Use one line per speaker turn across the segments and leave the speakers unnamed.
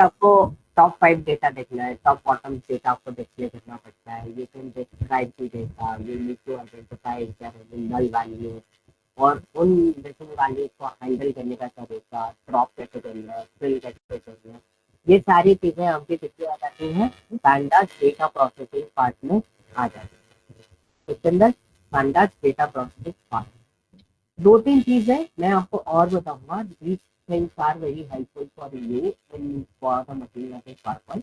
आपको top 5 data देखना है, टॉप बॉटम डेटा आपको डिस्प्ले करना पड़ता है। You can describe the data, you need to identify the null value और उन डेसिमल वैल्यूज को हैंडल करने का तरीका, ड्रॉप कैसे करना है, फिल कैसे करना है, ये सारी चीजें आपकी कितनी आ जाती हैं पैंडास डेटा प्रोसेसिंग पार्ट में आ जाती है। इसके अंदर पैंडास डेटा प्रोसेसिंग पार्ट, दो तीन चीजें मैं आपको और बताऊंगा। These things are very helpful for you in for the machine learning purpose.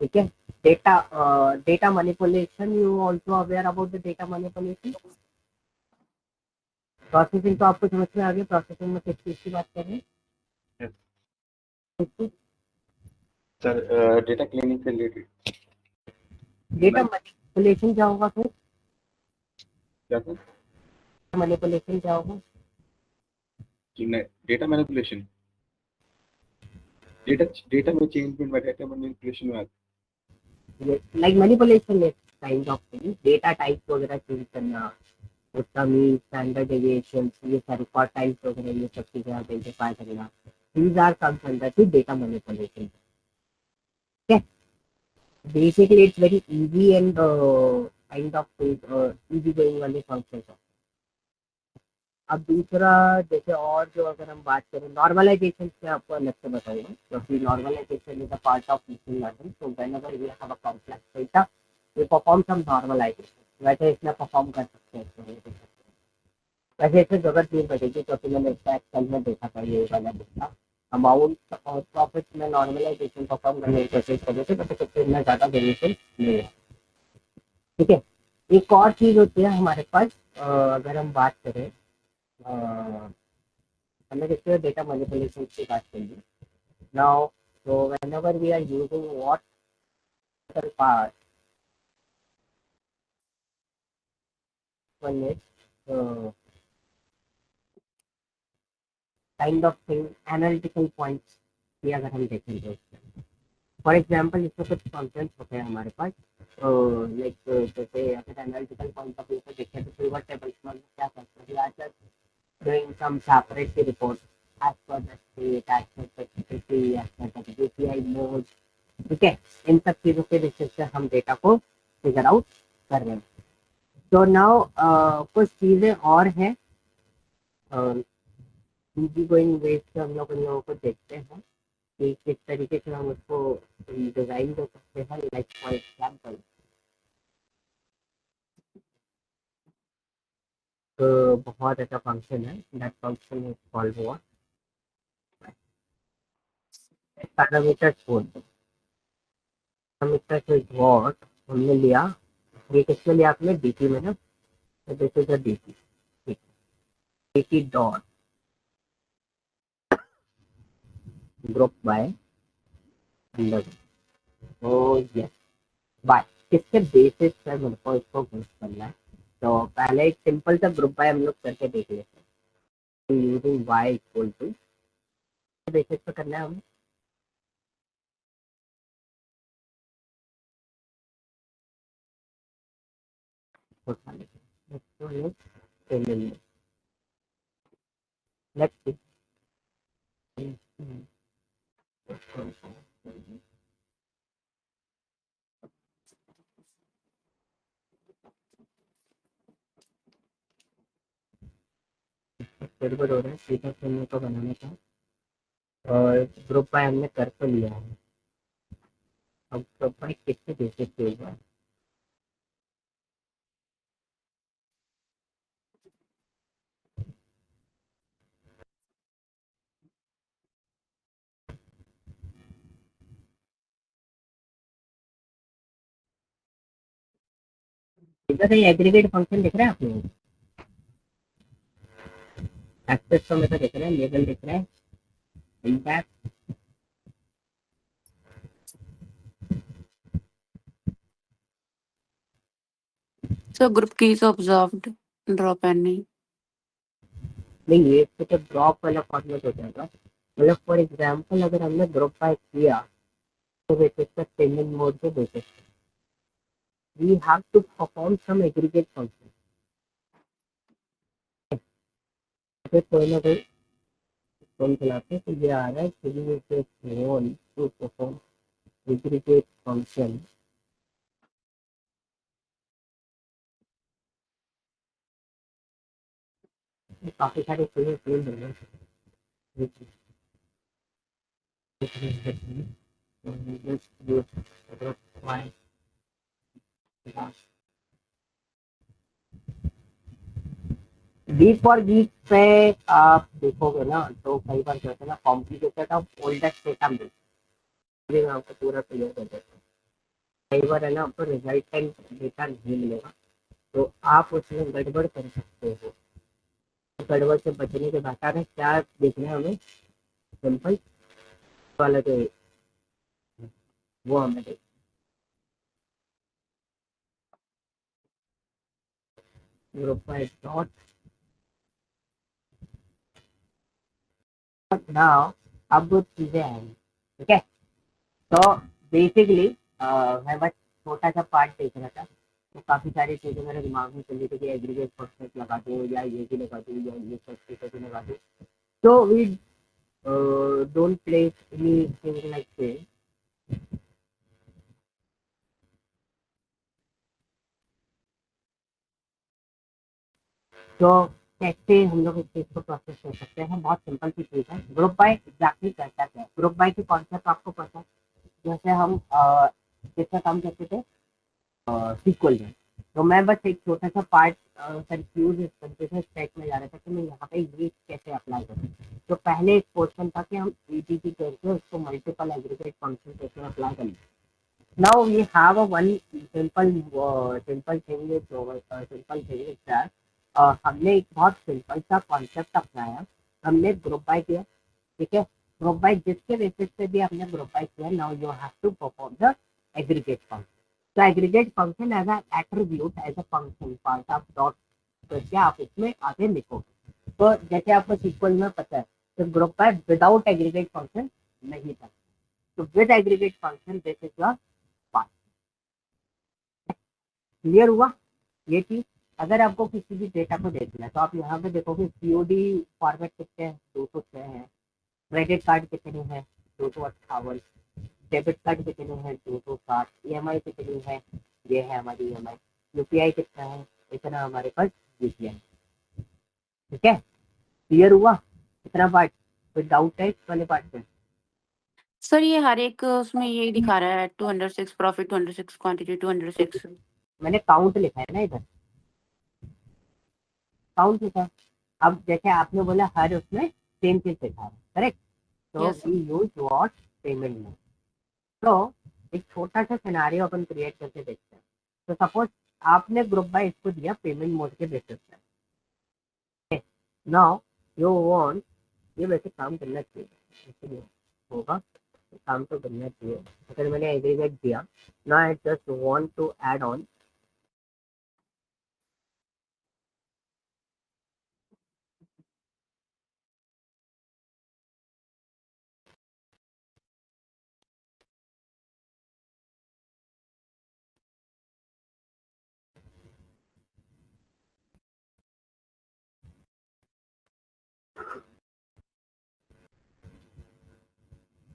ठीक है, data manipulation, you also aware about the data manipulation. Processing तो आपको समझ में आ गया, प्रोसेसिंग में किस चीज की बात कर रहे हैं
सर? डेटा क्लीनिंग से रिलेटेड।
डेटा मैनिपुलेशन क्या होगा फिर?
क्या सर?
मैनिपुलेशन क्या होगा?
डेटा मैनिपुलेशन, डेटा डेटा में चेंजमेंट में डेटा मैनिपुलेशन में
like manipulation is kind of thing, data type वगैरह चेंज करना, उसका मीन, स्टैंडर्ड डेविएशन, ये सारे रिकॉर्ड टाइप्स वगैरह, ये सब चीजें आइडेंटिफाई करना, these are comes under the data manipulation. Okay, basically it's very easy and kind of easy going वाले फंक्शन है। अब दूसरा, जैसे और जो अगर हम बात करें नॉर्मलाइजेशन से, आपको अलग से बताऊंगा क्योंकि normalization is a part of machine learning. So whenever we have a complex data we perform some normalization. वैसे इसमें परफॉर्म कर सकते हैं, वैसे इसमें जरूरत नहीं पड़ेगी क्योंकि मैंने इसका एक्सेल में देखा था ये वाला डेटा अमाउंट और प्रॉफिट में नॉर्मलाइजेशन परफॉर्म करने की कोशिश कर रहे थे, बट इससे इतना ज्यादा वेरिएशन नहीं है। ठीक है, एक और चीज होती है हमारे पास, अगर हम बात करें, हमने जैसे डेटा मैनिपुलेशन की बात करी now, so whenever we are using what part, one is kind of thing analytical points की अगर हम देखेंगे उसमें, फॉर एग्जाम्पल इसमें कुछ फंक्शंस होते हैं हमारे पास, लाइक जैसे अगर एनालिटिकल पॉइंट ऑफ व्यू से देखें तो पिवट टेबल्स में हम क्या करते हैं, आज doing some separate report as per the state, as per the security, as per the API mode। ठीक है, इन सब चीजों के बेसिस पे हम डेटा को फिगर आउट कर रहे हैं। तो नाउ कुछ चीजें और हैं, इजी गोइंग वेज से हम लोग उन लोगों को देखते हैं कि किस तरीके से हम उसको डिजाइन कर सकते हैं। लाइक फॉर एग्जाम्पल, तो बहुत अच्छा फंक्शन है, that function is called what, parameter code. Parameter is what हमने लिया, ये किसमें लिया आपने, डीटी में ना, तो दिस इज अ डीटी। ठीक, DT dot group by under, तो यस बाय, किसके बेसिस पर मुझको इसको ग्रुप करना है। तो पहले एक सिंपल सा ग्रुप बाय हम लोग करके देख लेते हैं, using Y equal to basis पे करना है हमें। लेट्स सी, गड़बड़ हो रहा है, सीधा से को बनाने का, और ग्रुप बाय हमने कर तो लिया है। अब ग्रुप बाय किसके बेसिस पे हुआ है, इधर कहीं एग्रीगेट फंक्शन दिख रहा है आपको, एक्सेस तो मेरे को दिख रहा है, लेबल दिख रहा है, impact,
So group keys observed, drop any.
नहीं ये तो ड्रॉप वाला फॉर्मेट हो जाएगा। मतलब फॉर एग्जाम्पल अगर हमने ग्रुप बाय किया तो बेसिस पर पेमेंट मोड के basis we have to perform some aggregate function, फिर कोई ना कोई कौन चलाते हैं, तो ये आ रहा है create phone to perform aggregate function. काफी सारे चीजें फेल हो गए। गीक फॉर गीक पे आप देखोगे ना, तो कई बार क्या होता है ना, कॉम्प्लिकेटेड ऑफ ओल्डेस्ट डेटा मिल, मैं आपको पूरा क्लियर कर देता हूँ। कई बार है ना, आपको रिजल्टेंट डेटा नहीं मिलेगा, तो आप उसमें गड़बड़ कर सकते हो। गड़बड़ से बचने के बेहतर है क्या देखना है हमें, सिंपल वाला जो है, वो हमें देख। ग्रुप डॉट नाउ, अब वो चीजें आएंगी, ठीक है। तो बेसिकली मैं बस छोटा सा पार्ट देख रहा था, तो काफी सारी चीजें मेरे दिमाग में चल रही थी कि एग्रीगेट फंक्शन लगा दूं या ये भी लगा दूं या ये सब चीजें भी लगा दूं। तो we don't place anything like this. तो कैसे हम लोग इस चीज को प्रोसेस कर सकते हैं, बहुत सिंपल सी चीज है। ग्रुप बाय एग्जैक्टली करता क्या है, ग्रुप बाय की कॉन्सेप्ट आपको पता है। जैसे हम किसका काम करते थे सीक्वल में, तो मैं बस एक छोटा सा पार्ट कंफ्यूज इस तरीके से स्टेक में जा रहा था कि मैं यहाँ पे ये कैसे अप्लाई करूँ। तो पहले एक क्वेश्चन था कि हम ईटीटी करके उसको मल्टीपल एग्रीगेट फंक्शन कैसे अप्लाई करें। Now we have a one simple thing is simple thing is that हमने एक बहुत सिंपल सा कॉन्सेप्ट अपनाया। हमने ग्रुप बाय किया, ठीक है। ग्रुप बाय जिसके बेसिस पे भी आपने ग्रुप बाय किया, now you have to perform the aggregate function. तो aggregate function as a attribute as a function part of dot करके आप इसमें आगे लिखोगे। तो जैसे आपको सीक्वल में पता है, तो group by without aggregate function नहीं था, तो with aggregate function this is your part. Clear हुआ ये चीज। अगर आपको किसी भी डेटा को देखना है, तो आप यहाँ पे देखोगे सीओडी फॉर्मेट कितने हैं, 206 है। क्रेडिट कार्ड कितने हैं, 258। डेबिट कार्ड कितने हैं, 260। ईएमआई कितनी है, ये है हमारी ईएमआई। यूपीआई कितना है, इतना हमारे पास यूपीआई। ठीक है, क्लियर हुआ इतना पार्ट। कोई डाउट है इस वाले पार्ट में?
सर ये हर एक उसमें यही दिखा रहा है 206 प्रॉफिट 206 क्वांटिटी 206।
मैंने काउंट लिखा है ना इधर, काउंट लिखा है। अब जैसे आपने बोला हर उसमें सेम चीज लिखा है, करेक्ट। तो
yes
we use what, payment mode. तो एक छोटा सा सिनारियो अपन क्रिएट करके देखते हैं। तो सपोज आपने ग्रुप बाय इसको दिया पेमेंट मोड के बेसिस पे। नाउ यू वांट, ये वैसे काम करना चाहिए, ऐसे नहीं होगा, काम तो करना चाहिए। अगर मैंने एग्रीगेट दिया, ना I just want to add on.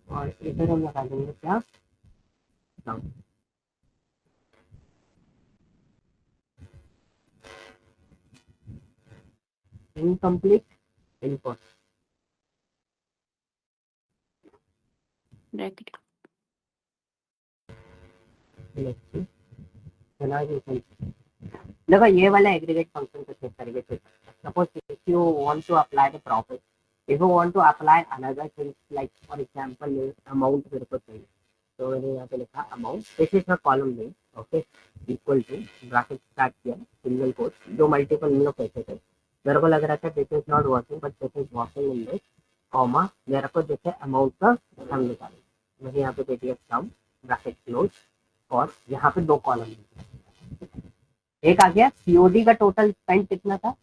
और इधर हम लगा देंगे क्या, इनकम्प्लीट इनपुट।
ब्रैकेट।
देखो ये वाला एग्रीगेट फंक्शन को चेक करेंगे। Suppose if you want to apply the profit, if you want to apply another thing like for example amount मेरे को चाहिए, तो मैंने यहाँ पे लिखा amount, this is column name, okay, equal to bracket start किया, सिंगल कोट, दो मल्टीपल हम लोग कैसे थे। मेरे को लग रहा था this is not working but this is working in this comma, मेरे को जैसे अमाउंट का सम निकालना, मैंने यहाँ पे दे दिया सम ब्रैकेट क्लोज, और यहाँ पे दो कॉलम, एक आ गया सीओडी का टोटल स्पेंड कितना था,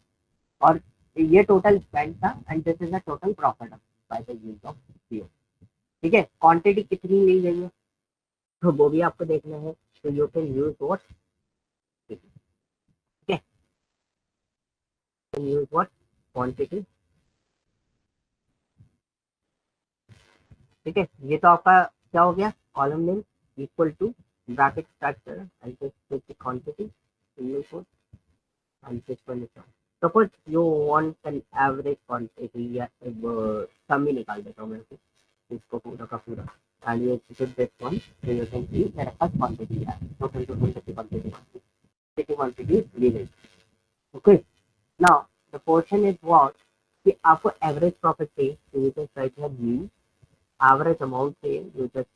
और ये टोटल स्पेंड था, and this is the total profit by the use of CO. ठीक है, क्वांटिटी कितनी ली गई है, तो वो भी आपको देखना है। तो यू कैन यूज व्हाट, ठीक है, यूज व्हाट क्वांटिटी ठीक है, ये तो आपका क्या हो गया, column name equal to bracket start करें, I just quantity single quote and this one is wrong. Suppose you want an average quantity या सम ही निकाल देता हूँ मैं इसको पूरा का पूरा and you execute this one, so you can see मेरे पास quantity है, total quantity is given. Okay, now the portion is what कि आपको average profit चाहिए, so you just write here mean, average amount चाहिए, you just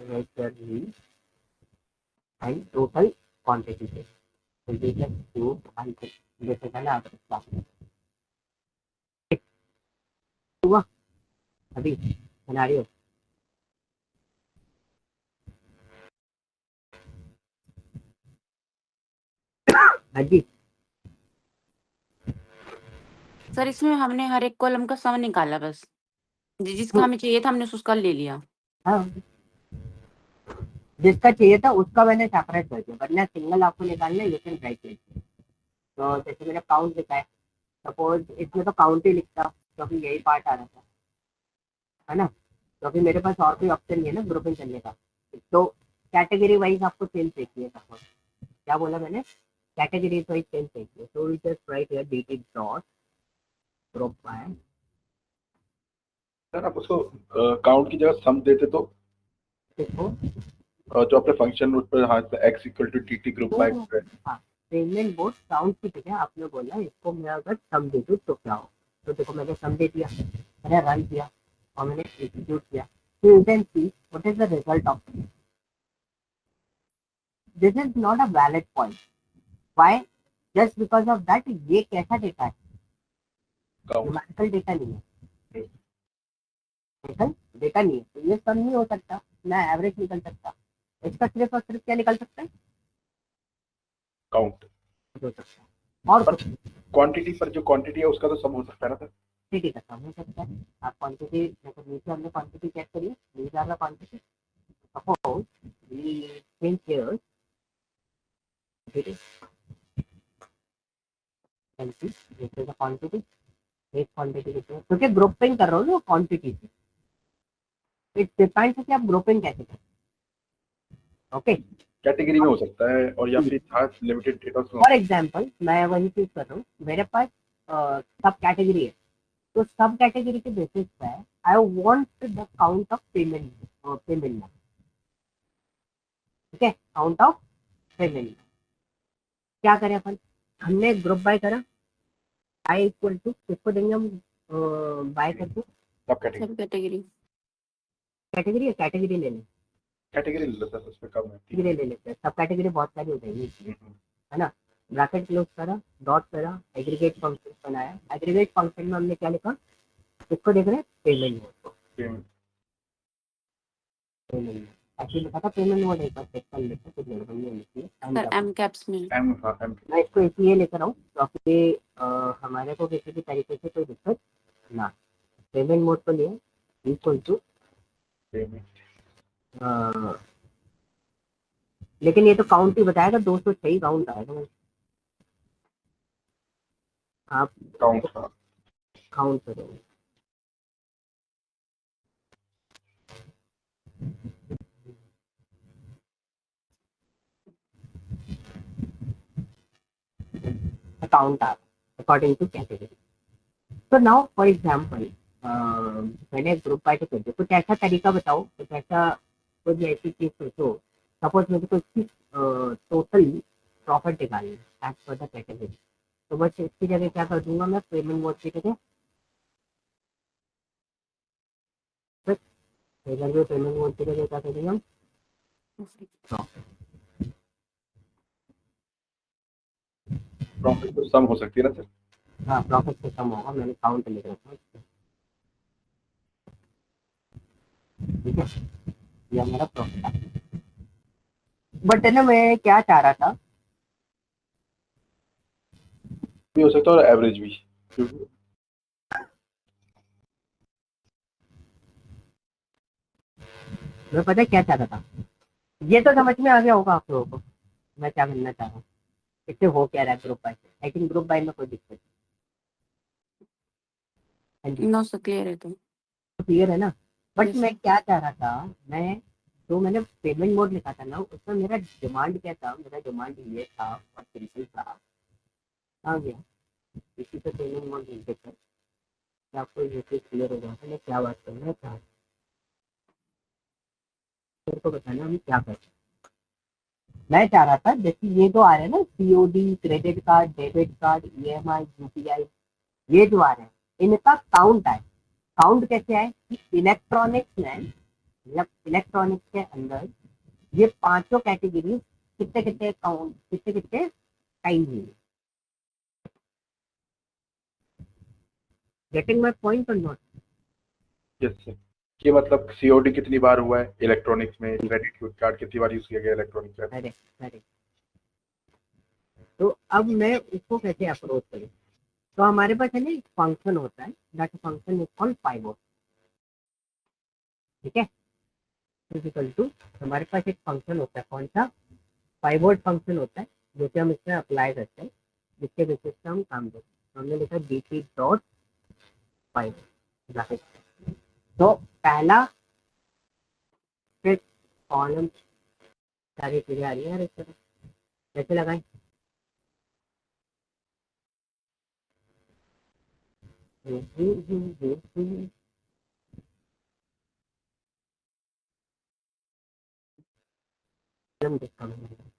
write here mean and total quantity चाहिए. So you just do and this is an average profit. हुआ अभी scenario अजी
sir इसमें हमने हर एक कॉलम का सम निकाला बस, जिसका हमें चाहिए था हमने उसका ले लिया।
हाँ जिसका चाहिए था उसका मैंने सेपरेट कर दिया, वरना सिंगल आपको निकालना है, यू कैन राइट इट। तो जैसे मैंने काउंट लिखा है, सपोज इसमें तो काउंट ही लिखता क्योंकि यही पार्ट आ रहा था, है ना, क्योंकि मेरे पास और कोई ऑप्शन नहीं है ना ग्रुपिंग करने का। तो कैटेगरी वाइज आपको सेम चाहिए, सपोज क्या बोला मैंने, कैटेगरी वाइज सेम चाहिए, तो we just write here dt dot group by.
Sir आप उसको काउंट की जगह सम देते तो
देखो
जो अपने फंक्शन उस पर हाथ x equal to T group by
हाँ, पेमेंट बोर्ड काउंट की जगह आपने बोला इसको मैं अगर सम दे दूँ तो क्या हो, तो देखो मैंने सम दे दिया, मैंने रन किया और मैंने एग्जीक्यूट किया, तो you can see what is the result of this is not a valid point, why, just because of that ये कैसा डेटा है,
काउंट
न्यूमेरिकल डेटा नहीं है, न्यूमेरिकल डेटा नहीं है, तो ये सम नहीं हो सकता, ना एवरेज निकल सकता, इसका सिर्फ और सिर्फ क्या निकल सकता है,
काउंट
हो सकता है, और
पर क्वांटिटी पर जो क्वांटिटी है उसका तो सम हो सकता है ना सर।
क्वांटिटी का सम हो सकता है। आप क्वांटिटी जैसे नीचे हमने क्वांटिटी चेक करिए, नीचे आ रहा quantity, suppose we change here this is a quantity, एक क्वांटिटी कितनी है, क्योंकि ग्रुपिंग कर रहा हूँ ना क्वांटिटी से, इट डिपेंड्स कि आप ग्रुपिंग कैसे करें। ओके,
कैटेगरी में हो सकता है और या फिर था लिमिटेड डेटा
फॉर एग्जांपल मैं वही चीज कर रहा हूँ, मेरे पास सब कैटेगरी है, तो सब कैटेगरी के बेसिस पे I want the count of payment, payment, ठीक है, काउंट ऑफ पेमेंट। क्या करें अपन, हमने ग्रुप बाय करा, आई इक्वल टू किसको देंगे हम बाय करके,
सब कैटेगरी
सब कैटेगरी
कैटेगरी है, कैटेगरी ले लें,
कैटेगरी ले लो सर, उसमें कम है।
कैटेगरी ले लेते हैं, सब कैटेगरी बहुत सारी हो जाएगी, है ना, ब्रैकेट क्लोज करा, डॉट करा, एग्रीगेट फंक्शन बनाया, एग्रीगेट फंक्शन में हमने क्या लिखा, किसको देख रहे हैं, पेमेंट मोड को, पेमेंट एक्चुअली लिखा था पेमेंट मोड, एक बार चेक कर लेते कुछ गड़बड़ नहीं लिखी है,
सर एम कैप्स में।
एम हाँ एम
मैं इसको इसलिए लेकर आऊँ क्योंकि हमारे को किसी भी तरीके से कोई दिक्कत ना, पेमेंट मोड को लिए इक्वल टू,
पेमेंट
लेकिन ये तो काउंट ही बताएगा, 206 ही काउंट आएगा, आप
काउंट हाँ
काउंट करेंगे, काउंट आप अकॉर्डिंग टू कैटेगरी। तो नाउ फॉर एग्जांपल मैंने ग्रुप बाय कर दिया, कुछ ऐसा तरीका बताओ, कुछ ऐसा कुछ ऐसी चीज सोचो, सपोज मुझे कुछ टोटल प्रॉफिट निकालनी है एज पर द कैटेगरी, तो बस इसकी जगह क्या कर दूंगा मैं, पेमेंट मोड की जगह पेमेंट मोड की जगह क्या करेंगे हम,
प्रॉफिट तो सम हो सकती है ना सर।
हाँ प्रॉफिट से कम होगा, मैंने काउंट लिख रखा है, ठीक है, ये हमारा प्रॉफिट है। बट है ना, मैं क्या चाह रहा था,
भी हो सकता है और एवरेज भी,
मैं पता है क्या चाह रहा था, ये तो समझ में आ गया होगा आप लोगों को मैं क्या करना चाह रहा हूँ, इससे हो क्या रहा है ग्रुप बाय से, आई थिंक ग्रुप बाय में कोई दिक्कत नहीं,
नो सर क्लियर है तो
क्लियर है ना। बट
जैसे
मैं क्या चाह रहा था, मैं जो मैंने पेमेंट मोड लिखा था ना, उसमें मेरा डिमांड क्या था, मेरा डिमांड ये था और सिंपल था। आ गया इसी पे पेमेंट मोड लिख देते हैं, कि आपको ये चीज क्लियर हो जाता है मैं क्या बात करना चाह रहा हूँ। मेरे को बताना हम क्या करते हैं। मैं चाह रहा था जैसे ये जो आ रहे हैं ना, COD, credit card, debit card, EMI, UPI, ये जो आ रहे हैं, इनका काउंट आए। काउंट कैसे आए कि इलेक्ट्रॉनिक्स में, मतलब इलेक्ट्रॉनिक्स के अंदर ये पांचों कैटेगरी कितने कितने काउंट, कितने कितने टाइम हुई। गेटिंग माय पॉइंट और नॉट?
यस सर, ये मतलब सीओडी कितनी बार हुआ है इलेक्ट्रॉनिक्स में, क्रेडिट कार्ड कितनी बार यूज किया गया इलेक्ट्रॉनिक्स में।
अरे अरे, तो अब मैं उसको कैसे अप्रोच करूँ? तो हमारे पास है ना एक फंक्शन होता है, that function is called pivot. ठीक है, इक्वल टू, हमारे पास एक फंक्शन होता है, कौन सा? पाइवोट फंक्शन होता है, जो कि हम इसमें अप्लाई करते हैं, जिसके बेसिस पे हम काम करते हैं। तो हमने लिखा dt डॉट पाइवोट। तो पहला, फिर कॉलम, सारी चीजें आ रही है यार इस तरह, कैसे लगाएं? कॉलम किसका बनेगा?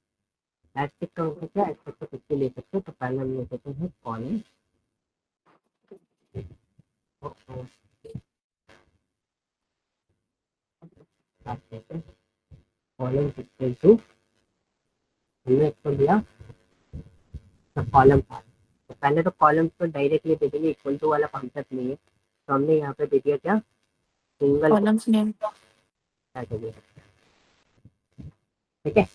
एस्टिक का हो सकता है, एस्टिक का कुछ भी ले सकते हो। तो पहले हम ले सकते हैं कॉलम, कॉलम इक्वल टू, हमने इसको दिया कॉलम था। तो पहले तो कॉलम्स को डायरेक्टली दे देंगे, इक्वल टू वाला कॉन्सेप्ट नहीं है, तो हमने यहाँ पे दे दिया क्या, सिंगल
कॉलम्स नेम।
कैटेगरी। ठीक है,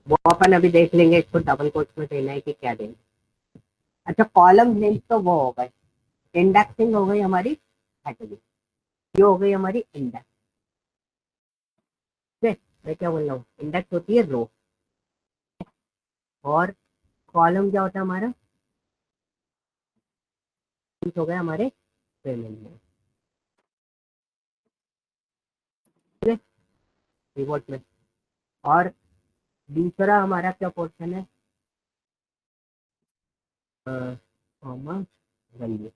वो अपन अभी देख लेंगे इसको डबल कोट्स में देना है कि क्या देना है। अच्छा, कॉलम नेम तो वो हो गए, इंडेक्सिंग हो गई हमारी कैटेगरी, ये हो गई हमारी इंडेक्स। ठीक है, मैं क्या बोल रहा हूँ, इंडेक्स होती है रो, और कॉलम क्या होता है हमारा, हो गया हमारे पेमेंट में, रिवॉर्ड में। और दूसरा हमारा क्या पोर्शन है, कॉमा वैल्यू।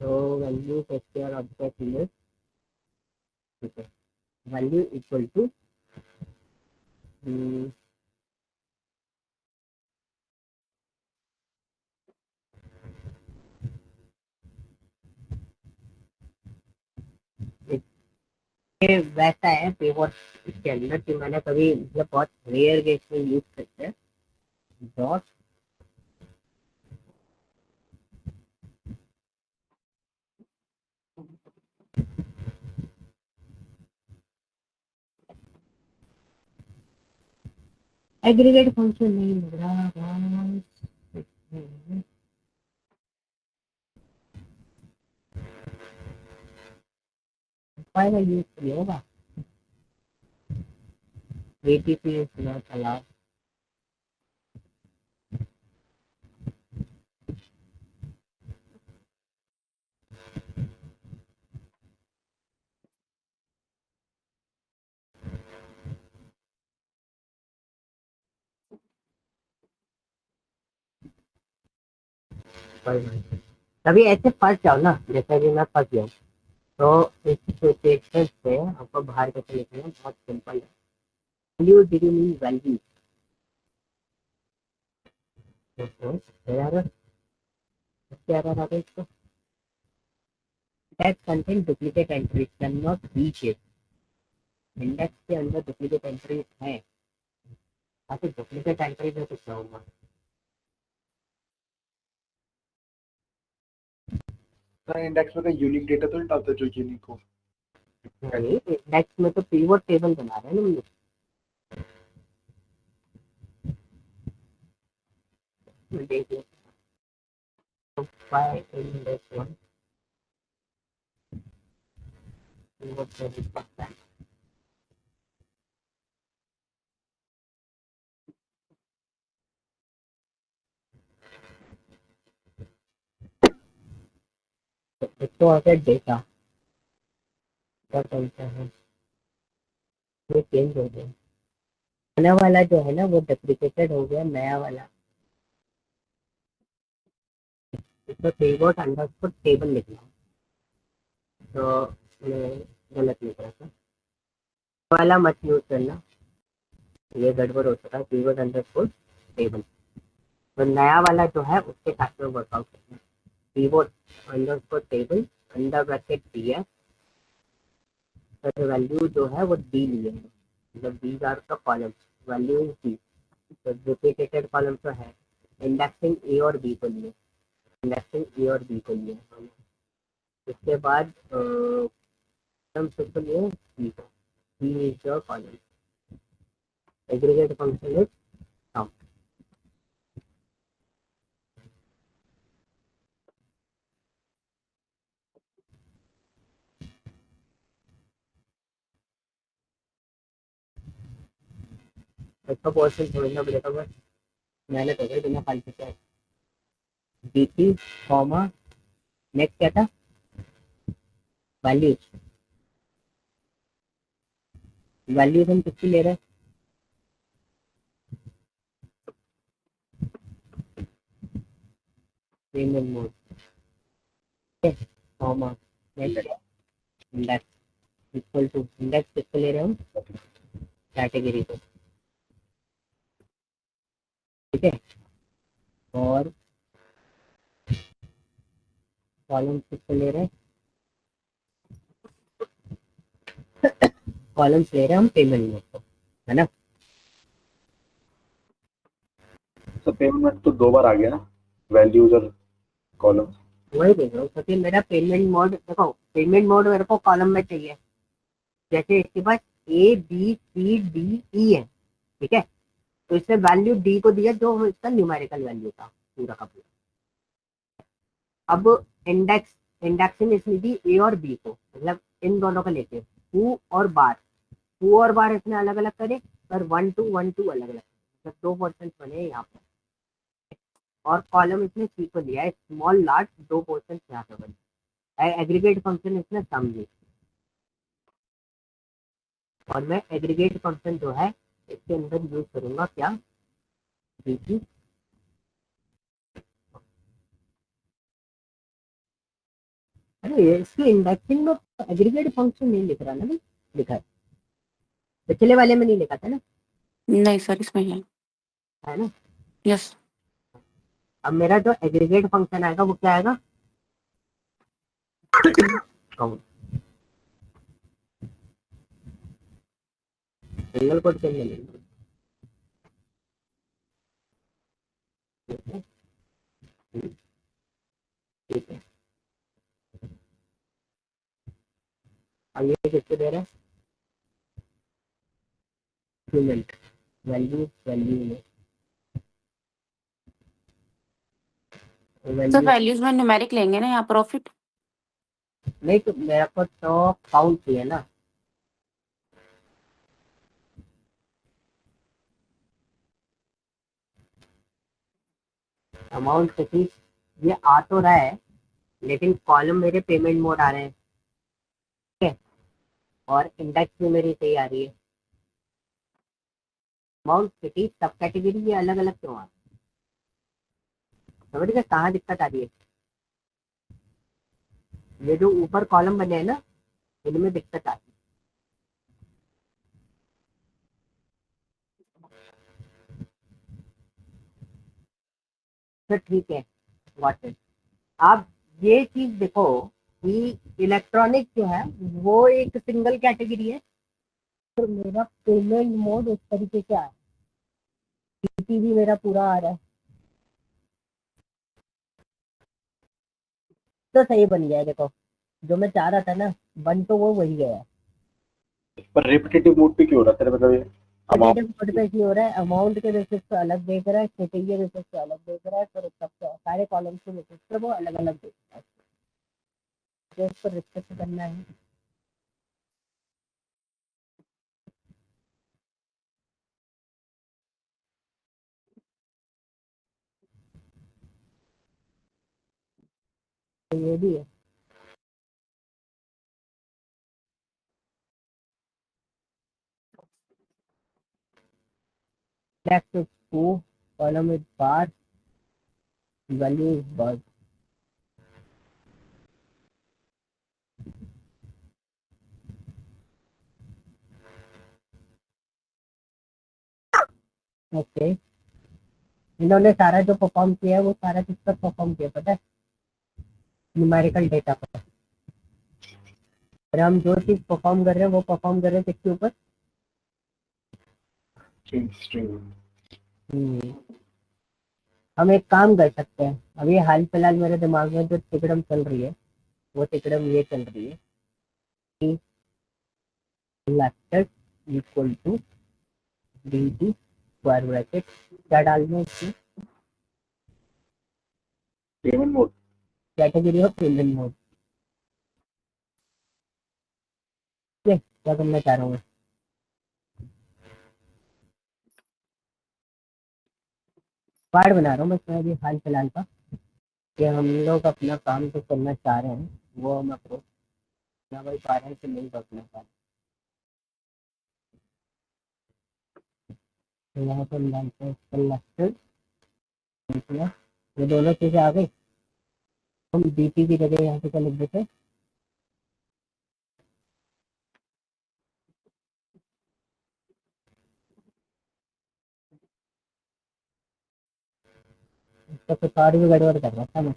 तो वैल्यू टेक्सचर ऑब्जेक्ट लिस्ट, ठीक है, वैल्यू इक्वल टू, ये वैसा है पिवट इसके अंदर कि मैंने कभी, मतलब बहुत रेयर केस में यूज करते हैं, डॉट एग्रीगेट फंक्शन नहीं लग रहा, पाएगा यूज किया होगा, एटीपी चला। कभी ऐसे फंस जाओ ना, जैसे कि मैं फंस जाऊँ, तो इस सिचुएशन से आपको बाहर कैसे निकलना, बहुत सिंपल है। Value did you mean value, क्या रहा था इसको, that contain duplicate entries can not reach it. Index के अंदर डुप्लीकेट एंट्रीज है, काफी डुप्लीकेट एंट्रीज है, कुछ होगा
सर इंडेक्स में तो यूनिक डेटा तो नहीं डालते जो यूनिक हो।
नहीं। इंडेक्स में तो पीवट टेबल बना रहे हैं ना हम लोग, देख लो, five index one pivot table पड़ता है। तो एक तो आता है डेटा, क्या कहते हैं, ये चेंज हो गया, पुराना वाला जो है ना वो डेप्रिकेटेड हो गया, नया वाला इसको कीबोर्ड अंडरस्कोर टेबल लिखना है। तो मैं गलत लिख रहा था, वाला मत यूज करना, ये गड़बड़ हो सका, कीबोर्ड अंडरस्कोर टेबल। तो नया वाला जो है उसके साथ में वर्कआउट करना है, keyboard underscore table under bracket D है, तो वैल्यू जो है वो डी लिए है, मतलब these are the columns, value is D. तो डुप्लीकेटेड कॉलम तो है, इंडेक्सिंग ए और बी को लिए, इंडेक्सिंग ए और बी को लिए, उसके बाद कॉलम को लिए बी को, B is the column, aggregate function is sum. इसका पोर्शन समझना पड़ेगा, बस मेहनत हो गई बिना फालतू के। डी थी कॉमा, नेक्स्ट क्या था, वैल्यूज, वैल्यूज हम किसकी ले रहे हैं, payment mode, comma, next index equal to, index किसको ले रहे हैं हम, कैटेगरी को, ठीक है। और कॉलम किसको ले रहे हैं, कॉलम्स ले रहे हैं हम पेमेंट मोड को, है ना।
तो पेमेंट तो दो बार आ गया ना, वैल्यूज और कॉलम।
वही देख रहा हूँ, क्योंकि मेरा पेमेंट मोड देखो, पेमेंट मोड मेरे को कॉलम में चाहिए, जैसे इसके पास A B C D E है, ठीक है, तो इसने वैल्यू डी को दिया जो इसका न्यूमेरिकल वैल्यू था पूरा का पूरा। अब इंडेक्स, इंडेक्सिंग इसने दी ए और बी को, मतलब इन दोनों को लेके, हु और बार, हु और बार इसने अलग अलग करे, पर 1 to 1 2 अलग अलग, मतलब 2% बने यहाँ पर। और कॉलम इसने सी को दिया है, स्मॉल लार्ज 2% यहाँ पे बने, एग्रीगेट फंक्शन इसने समझी, और मैं एग्रीगेट फंक्शन जो है इसके अंदर यूज करूंगा क्या, बी, अरे ये इसकी इंडेक्सिंग में एग्रीगेट फंक्शन नहीं लिख रहा ना, नहीं लिखा है, पिछले वाले में नहीं लिखा था ना,
नहीं सर, इसमें
है ना।
यस।
अब मेरा जो एग्रीगेट फंक्शन आएगा वो क्या आएगा, काउंट, सिंगल कोड के लिए, ठीक है। अब ये किसको दे रहा है, इंक्रीमेंट, वैल्यू, वैल्यू में
सर
वैल्यू,
वैल्यूज में न्यूमेरिक लेंगे ना यहाँ प्रॉफिट।
नहीं तो मेरे को तो काउंट चाहिए ना, अमाउंट किसी, ये आ तो रहा है लेकिन कॉलम मेरे पेमेंट मोड आ रहे हैं, ठीक है, और इंडेक्स भी मेरी सही आ रही है, अमाउंट सिटी सब कैटेगरी ये अलग अलग क्यों आ रहा है, समझ गए कहाँ दिक्कत आ रही है, ये जो ऊपर कॉलम बने हैं ना इनमें दिक्कत आ रही है, तो ठीक है, गॉट इट। आप ये चीज देखो कि इलेक्ट्रॉनिक जो है वो एक सिंगल कैटेगरी है, तो मेरा पेमेंट मोड उस तरीके से आ रहा है, सीटी भी मेरा पूरा आ रहा है, तो सही बन गया है, देखो जो मैं चाह रहा था ना बन तो वो वही गया है।
पर रिपीटेटिव मोड पे क्यों हो रहा है तेरा, मतलब ये
पोटेटिव
अमाउंट।
मोड पे इसलिए हो रहा है, अमाउंट के बेसिस पे अलग देख रहा है, सिटी के बेसिस पे अलग देख रहा है, फिर सबसे सारे कॉलम्स के बेसिस पे वो अलग अलग देख रहा है, तो इस पर रिस्पेक्ट करना है। तो ये भी है, Next is two, column is bar, value is bar. Okay, इन्होंने सारा जो परफॉर्म किया है वो सारा किस पर परफॉर्म किया पता है? न्यूमेरिकल डेटा पर। और हम जो चीज परफॉर्म कर रहे हैं वो परफॉर्म कर रहे हैं किसके ऊपर?
स्ट्रिंग।
हम एक काम कर सकते हैं, अभी हाल फिलहाल मेरे दिमाग में जो तिकड़म चल रही है वो तिकड़म ये चल रही है कि left equal to D T square bracket, क्या डालना है इसमें?
Payment mode.
Category of payment mode. क्या करना चाह रहा हूँ? कार्ड बना रहा हूँ मैं अभी हाल फिलहाल का, कि हम लोग अपना काम जो करना चाह रहे हैं वो हम अप्रोच ना भाई पा रहे हैं कि नहीं करना पा रहे हैं। यहाँ पर हम डालते हैं कलेक्टेड, ये दोनों चीजें आ गई। हम डीपी की जगह यहाँ पे क्या लिख देते हैं? इसका कुछ और भी गड़बड़ कर रहा था मैं।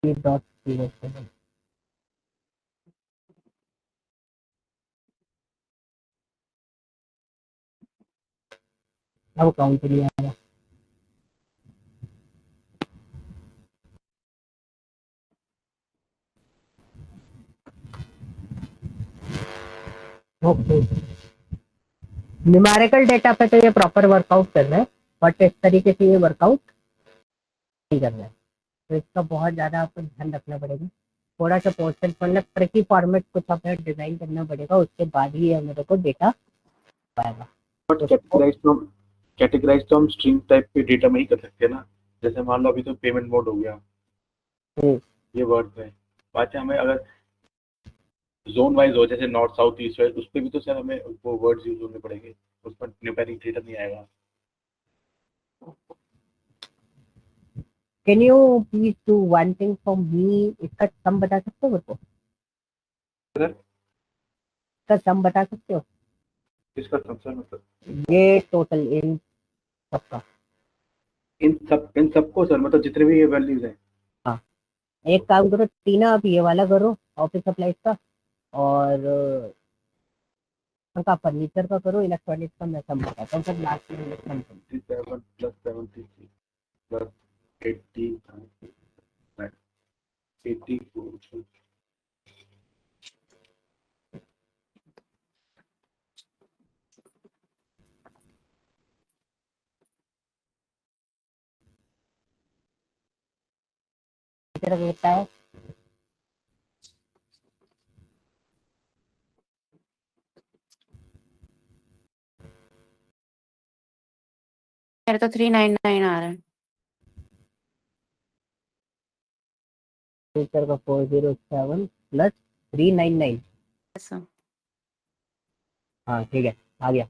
डॉट अब काउंट नहीं आ रहा। ओके, न्यूमेरिकल डेटा पे तो ये प्रॉपर वर्कआउट कर रहा है, बट इस तरीके से ये वर्कआउट नहीं कर रहा है, तो इसका बहुत ज्यादा आपको ध्यान रखना पड़ेगा। थोड़ा सा पोर्शन मतलब ट्रिकी फॉर्मेट कुछ हमें डिजाइन करना पड़ेगा, उसके बाद ही ये मेरे को डेटा पाएगा।
बट कैटेगराइज तो हम स्ट्रिंग टाइप पे डेटा में ही कर सकते हैं ना। जैसे मान लो अभी तो पेमेंट मोड हो गया, ये वर्ड है। बात है हमें अगर जोन वाइज हो, जैसे नॉर्थ साउथ ईस्ट वेस्ट, उस पर भी तो सर हमें वो वर्ड्स यूज होने पड़ेंगे, उस पर न्यूमेरिक डेटा नहीं आएगा।
Can you please do one thing for me? इसका सम बता सकते हो मेरे को?
सर
इसका सम बता सकते हो?
इसका सर मतलब
ये टोटल इन सबका।
इन सबको सर मतलब जितने भी ये वैल्यूज हैं।
हाँ, एक काम करो टीना, आप ये वाला करो ऑफिस सप्लाईज का, और का फर्नीचर का करो, इलेक्ट्रॉनिक्स का मैं सम बताता हूँ फिर लास्ट में इलेक्ट्रॉनिक्स।
7 plus 73 plus 18 84।
कितना होता है?
मेरा तो 399 आ रहा है।
फर्नीचर का 407 प्लस 399।
ऐसा
हाँ ठीक है, आ गया।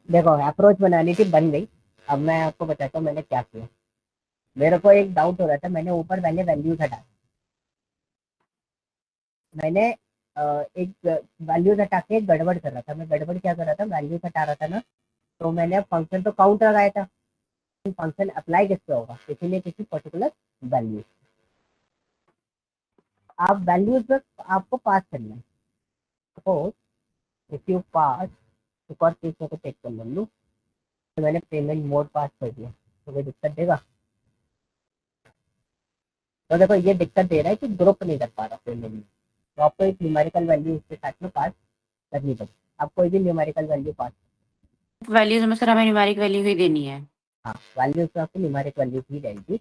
देखो अप्रोच बनानी थी, बन गई। अब मैं आपको बताता हूँ मैंने क्या किया। मेरे को एक डाउट हो रहा था, मैंने ऊपर पहले वैल्यूज हटा, मैंने एक वैल्यूज हटा के एक गड़बड़ कर रहा था। मैं गड़बड़ क्या कर रहा था, वैल्यूज हटा रहा था ना, तो मैंने फंक्शन तो काउंट लगाया था, फंक्शन अप्लाई किस पे होगा? इसीलिए किसी पर्टिकुलर वैल्यू। आप वैल्यूज पे आपको पास करना है। सपोज इफ यू पास, एक और चीज को चेक कर लूँ, तो मैंने पेमेंट मोड पास कर दिया, तो कोई दिक्कत देगा? तो देखो ये दिक्कत दे रहा है कि ग्रुप नहीं कर पा रहा पेमेंट, तो आपको एक न्यूमेरिकल वैल्यू उसके साथ में पास करनी पड़ेगी। आप कोई भी न्यूमेरिकल वैल्यू पास।
वैल्यूज में सर हमें न्यूमेरिक वैल्यू ही देनी है।
हाँ, वैल्यू तो आपको न्यूमेरिक वैल्यू ही रहेगी।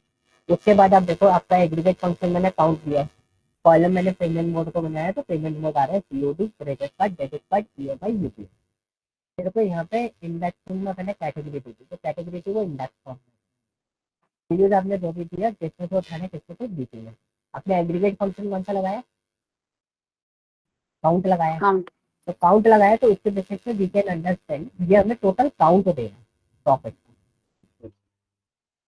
उसके बाद आप देखो आपका एग्रीगेट फंक्शन मैंने काउंट किया, कॉलम मैंने पेमेंट मोड को बनाया, तो पेमेंट मोड आ रहा है COD, credit card, debit card, EMI, UPI. मेरे को यहाँ पे इंडेक्स में मैंने कैटेगरी दी थी, तो कैटेगरी थी वो इंडेक्स फॉर्म। वैल्यूज आपने जो भी दिया, किसमें से उठाना है किसमें से डीटी में। आपने एग्रीगेट फंक्शन कौन सा लगाया, काउंट लगाया।
काउंट।
तो काउंट लगाया तो उसके बेसिस पे वी कैन अंडरस्टैंड ये हमें टोटल काउंट दे रहा है प्रॉफिट।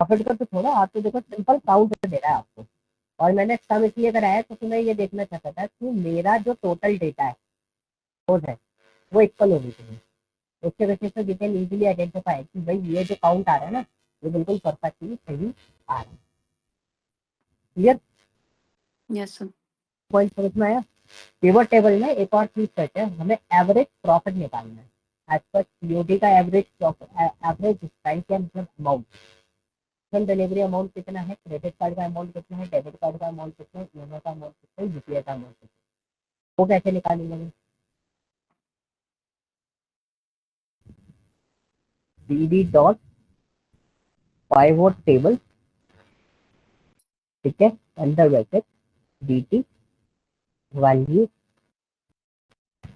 प्रॉफिट का तो छोड़ो, आप तो देखो सिंपल काउंट दे रहा है आपको। और मैंने सम इसलिए कराया क्योंकि मैं ये देखना चाहता था कि मेरा जो टोटल डेटा है वो इक्वल होनी चाहिए। उसके बेसिस पे वी कैन इजीली आइडेंटिफाई कि भाई ये जो काउंट आ रहा है ना, ये बिल्कुल परफेक्टली सही आ रहा है। Clear
yes sir.
पॉइंट समझ में आया। पिवट टेबल में एक और चीज करते हैं, हमें एवरेज प्रॉफिट निकालना है एज पर सीओडी का एवरेज एवरेज टाइम का मतलब अमाउंट। डिलीवरी अमाउंट कितना है, क्रेडिट कार्ड का अमाउंट कितना है, डेबिट कार्ड का अमाउंट कितना है, ईएमआई का अमाउंट कितना है, यूपीआई का अमाउंट कितना है, वो कैसे निकालेंगे। डी डॉट पाइवोट टेबल, ठीक है, अंडर ब्रैकेट dt वैल्यू,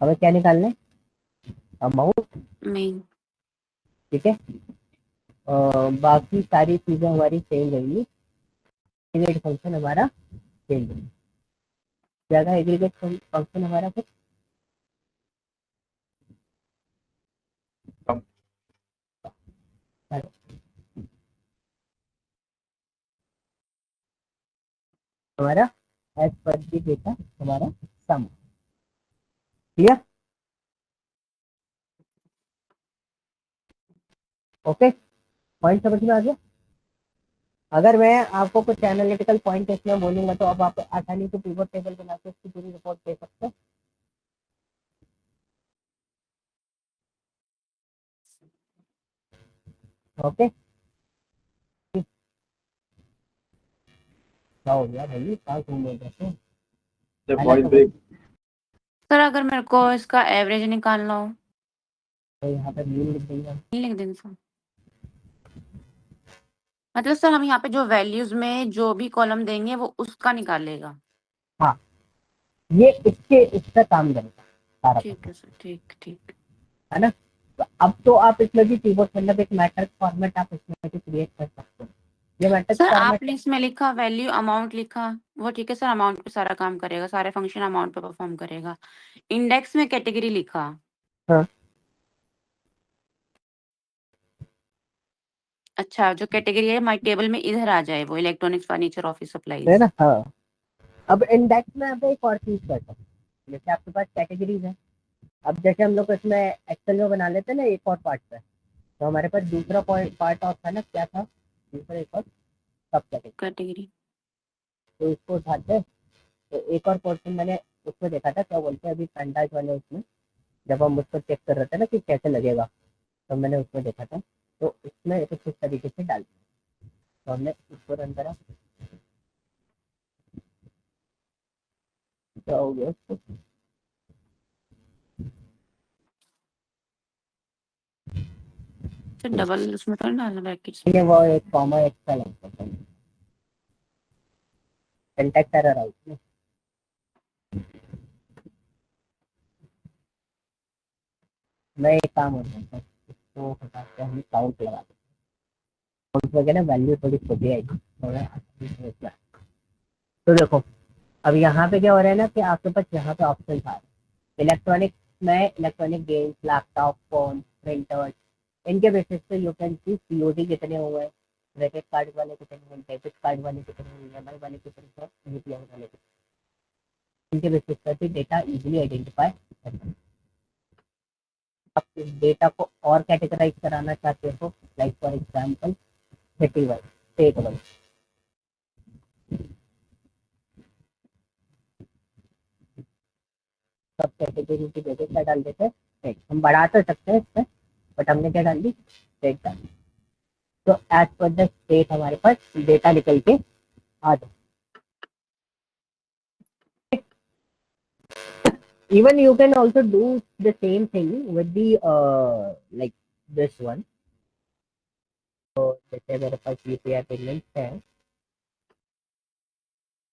हमें क्या निकालना है, अमाउंट,
मेन।
ठीक है। बाकी सारी चीजें हमारी सेम रहेंगी, एग्रीगेट फंक्शन हमारा सेम रहेगा। क्या था एग्रीगेट फंक्शन हमारा फिर,
कम
हमारा एज पर दी डेटा हमारा सम। क्लियर, ओके, पॉइंट समझ में आ गया। अगर मैं आपको कुछ एनालिटिकल पॉइंट इसमें बोलूंगा तो अब आप आसानी से पिवट टेबल बना के उसकी पूरी रिपोर्ट दे सकते हैं। ओके, क्या हो गया भाई, क्या घूम रहे थे,
जब
पहले
वॉइस
तो
ब्रेक
सर अगर मेरे को इसका एवरेज निकालना हो,
यहाँ पे मीन लिख देंगे।
लिख देंगे सर। मतलब सर हम यहाँ पे जो वैल्यूज में जो भी कॉलम देंगे वो उसका निकालेगा।
हाँ, ये इसका काम करेगा सारा का
ठीक
सारा,
है सर, ठीक ठीक।
है ना। तो अब तो आप इसमें भी कीबोर्ड मतलब एक मैट्रिक्स फॉर्मेट आप इसमें भी क्रिएट कर सकते हो। ये मैट्रिक्स
सर
फॉर्मेट,
आपने इसमें लिखा वैल्यू अमाउंट लिखा, वो ठीक है सर, अमाउंट पे सारा काम करेगा, सारे फंक्शन अमाउंट पे परफॉर्म करेगा। इंडेक्स में कैटेगरी लिखा।
हाँ
अच्छा, जो कैटेगरी है माई टेबल में इधर आ जाए, वो इलेक्ट्रॉनिक्स, फर्नीचर, ऑफिस
है
सप्लाईज।
ना। हाँ, अब इंडेक्स में आप एक और चीज कर सकते हैं, जैसे आपके पास कैटेगरीज है। अब जैसे हम लोग इसमें एक्सेल में बना लेते हैं ना एक और पार्ट पे, तो हमारे पास दूसरा पॉइंट पार्ट और था ना, क्या था दूसरा एक और सब कैटेगरी,
कैटेगरी।
तो इसको उठाते हैं। तो एक और पोर्शन मैंने उसमें देखा था, क्या बोलते हैं अभी फंडाज वाले उसमें, जब हम उसको चेक कर रहे थे ना कि कैसे लगेगा, तो मैंने उसमें देखा था। तो उसमें कुछ इस तरीके से डाल दिया, तो हमने उसको रन करा, क्या हो गया उसको,
सर डबल उसमें तो नहीं डालना ब्रैकेट्स में।
ये वो एक कॉमा एक्स्ट्रा लगता है, सिंटैक्स एरर आई थी। मैं एक काम होता है इसको हटा के हम काउंट लगा देते हैं, काउंट वगैरह वैल्यू थोड़ी छोटी आएगी, थोड़ा आसानी से समझ में आएगा। तो देखो अब यहाँ पे क्या हो रहा है ना कि आपके पास यहाँ पे ऑप्शन था इलेक्ट्रॉनिक में, electronic games, laptop, phone, printer, इनके बेसिस पे यू कैन सी सीओडी कितने हुए, क्रेडिट कार्ड वाले कितने हुए, डेबिट कार्ड वाले कितने हुए, ईएमआई वाले कितने हुए, यूपीआई वाले कितने, इनके बेसिस पर भी डेटा इजीली आइडेंटिफाई करना। आप इस डेटा को और कैटेगराइज कराना चाहते हो, like for example city wise, state wise, सब कैटेगरी की जगह क्या डाल देते हैं स्टेट, हम बढ़ा तो सकते हैं इसमें, बट हमने क्या डाल दी स्टेट डाल दी। तो एज पर द स्टेट हमारे पास डेटा निकल के आ जाए। Even you can also do the same thing with the like this one. तो जैसे मेरे पास यूपीआई पेमेंट है,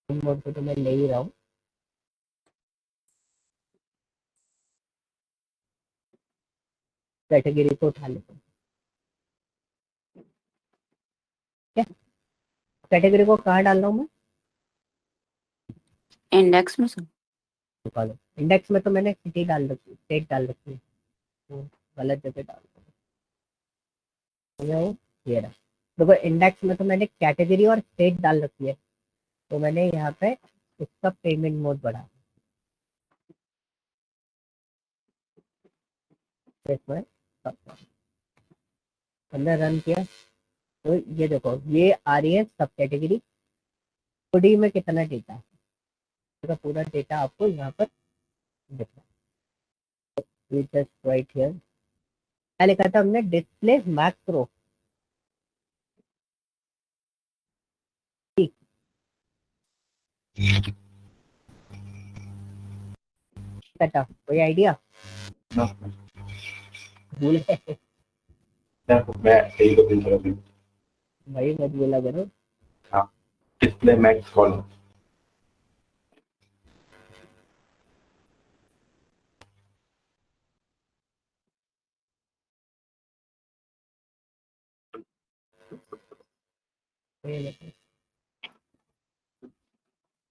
इन मोड पे तो मैं ले ही रहा हूँ, कैटेगरी को उठा लेता हूँ, ठीक है। कैटेगरी को कहाँ डाल रहा हूँ मैं?
इंडेक्स में सर।
निकालो। इंडेक्स में तो मैंने सिटी डाल रखी, स्टेट डाल रखी है, तो गलत जगह डाल रहा हूँ। ये रहा। देखो इंडेक्स में तो मैंने कैटेगरी और स्टेट डाल रखी है, तो मैंने यहाँ पे इसका पेमेंट मोड बढ़ा, इसमें हमने रन किया तो ये देखो ये आ रही है सब कैटेगरी, डी में कितना डेटा है, पूरा पूरा डेटा आपको यहाँ पर दिख रहा है। जस्ट राइट हियर क्या लिखा था हमने, डिस्प्ले मैक्रो, था कोई आइडिया?
ना
भूल गए?
मैं यही तो दिल रहा
भाई मत बोला करो।
हाँ, डिस्प्ले मैक्स कॉलम।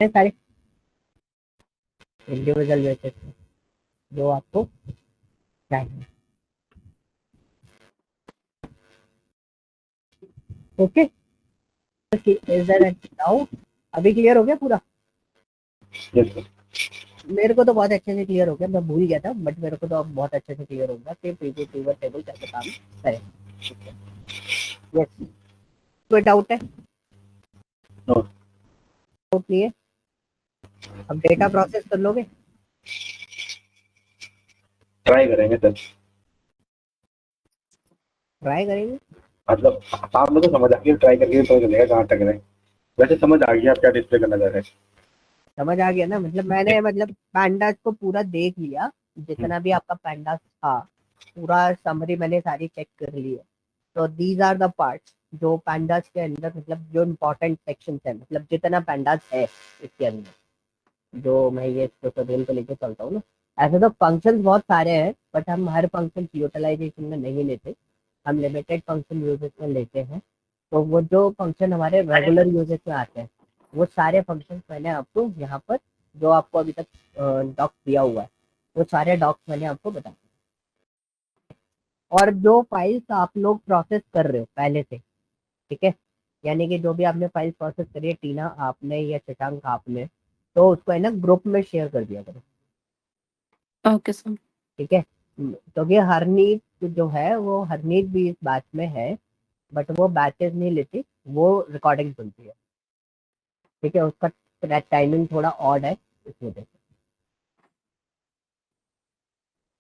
ये सारे इंडिविजुअल बेसिस जो आपको चाहिए। Okay, is there any doubt? अभी क्लियर हो गया पूरा?
Yes sir.
मेरे को तो बहुत अच्छे से क्लियर हो गया, मैं भूल गया था बट मेरे को तो अब बहुत अच्छे से क्लियर हो गया कि पीवी टेबल कैसे काम करें। यस, कोई डाउट है?
नो।
डाउट नहीं है? अब डेटा प्रोसेस कर लोगे?
ट्राई करेंगे सर।
ट्राई करेंगे?
मतलब आप लोग को समझ आ गया, ट्राई करके पता चलेगा कहाँ तक रहे। वैसे समझ आ गया आप क्या डिस्प्ले करना चाह रहे हैं।
समझ आ गया ना, मतलब मैंने मतलब पैंडास को पूरा देख लिया, जितना भी आपका पैंडास था पूरा समरी मैंने सारी चेक कर ली है। तो दीज आर द पार्ट्स जो पैंडास के अंदर, मतलब जो इम्पोर्टेंट सेक्शन है, मतलब जितना पैंडास है इसके अंदर, जो मैं ये ट्यूटोरियल को लेके चलता हूँ ना। ऐसे तो फंक्शन बहुत सारे हैं बट हम हर फंक्शन यूटिलाइजेशन में नहीं लेते, हम लिमिटेड फंक्शन यूजेस में लेते हैं। तो वो जो फंक्शन हमारे रेगुलर यूजेस में आते हैं वो सारे फंक्शन मैंने आपको यहाँ पर, जो आपको अभी तक डॉक्स दिया हुआ है, वो सारे डॉक्स मैंने आपको बता दिए। और जो फाइल्स आप लोग प्रोसेस कर रहे हो पहले से, ठीक है, यानी कि जो भी आपने फाइल प्रोसेस करी है, टीना आपने या शशांक आपने, तो उसको है ना ग्रुप में शेयर कर दिया करो।
Okay sir.
ठीक है, तो ये हरनीत जो है वो हरनीत भी इस बैच में है बट वो बैचेस नहीं लेती, वो रिकॉर्डिंग सुनती है। ठीक है, उसका टाइमिंग थोड़ा ऑड है इस वजह से।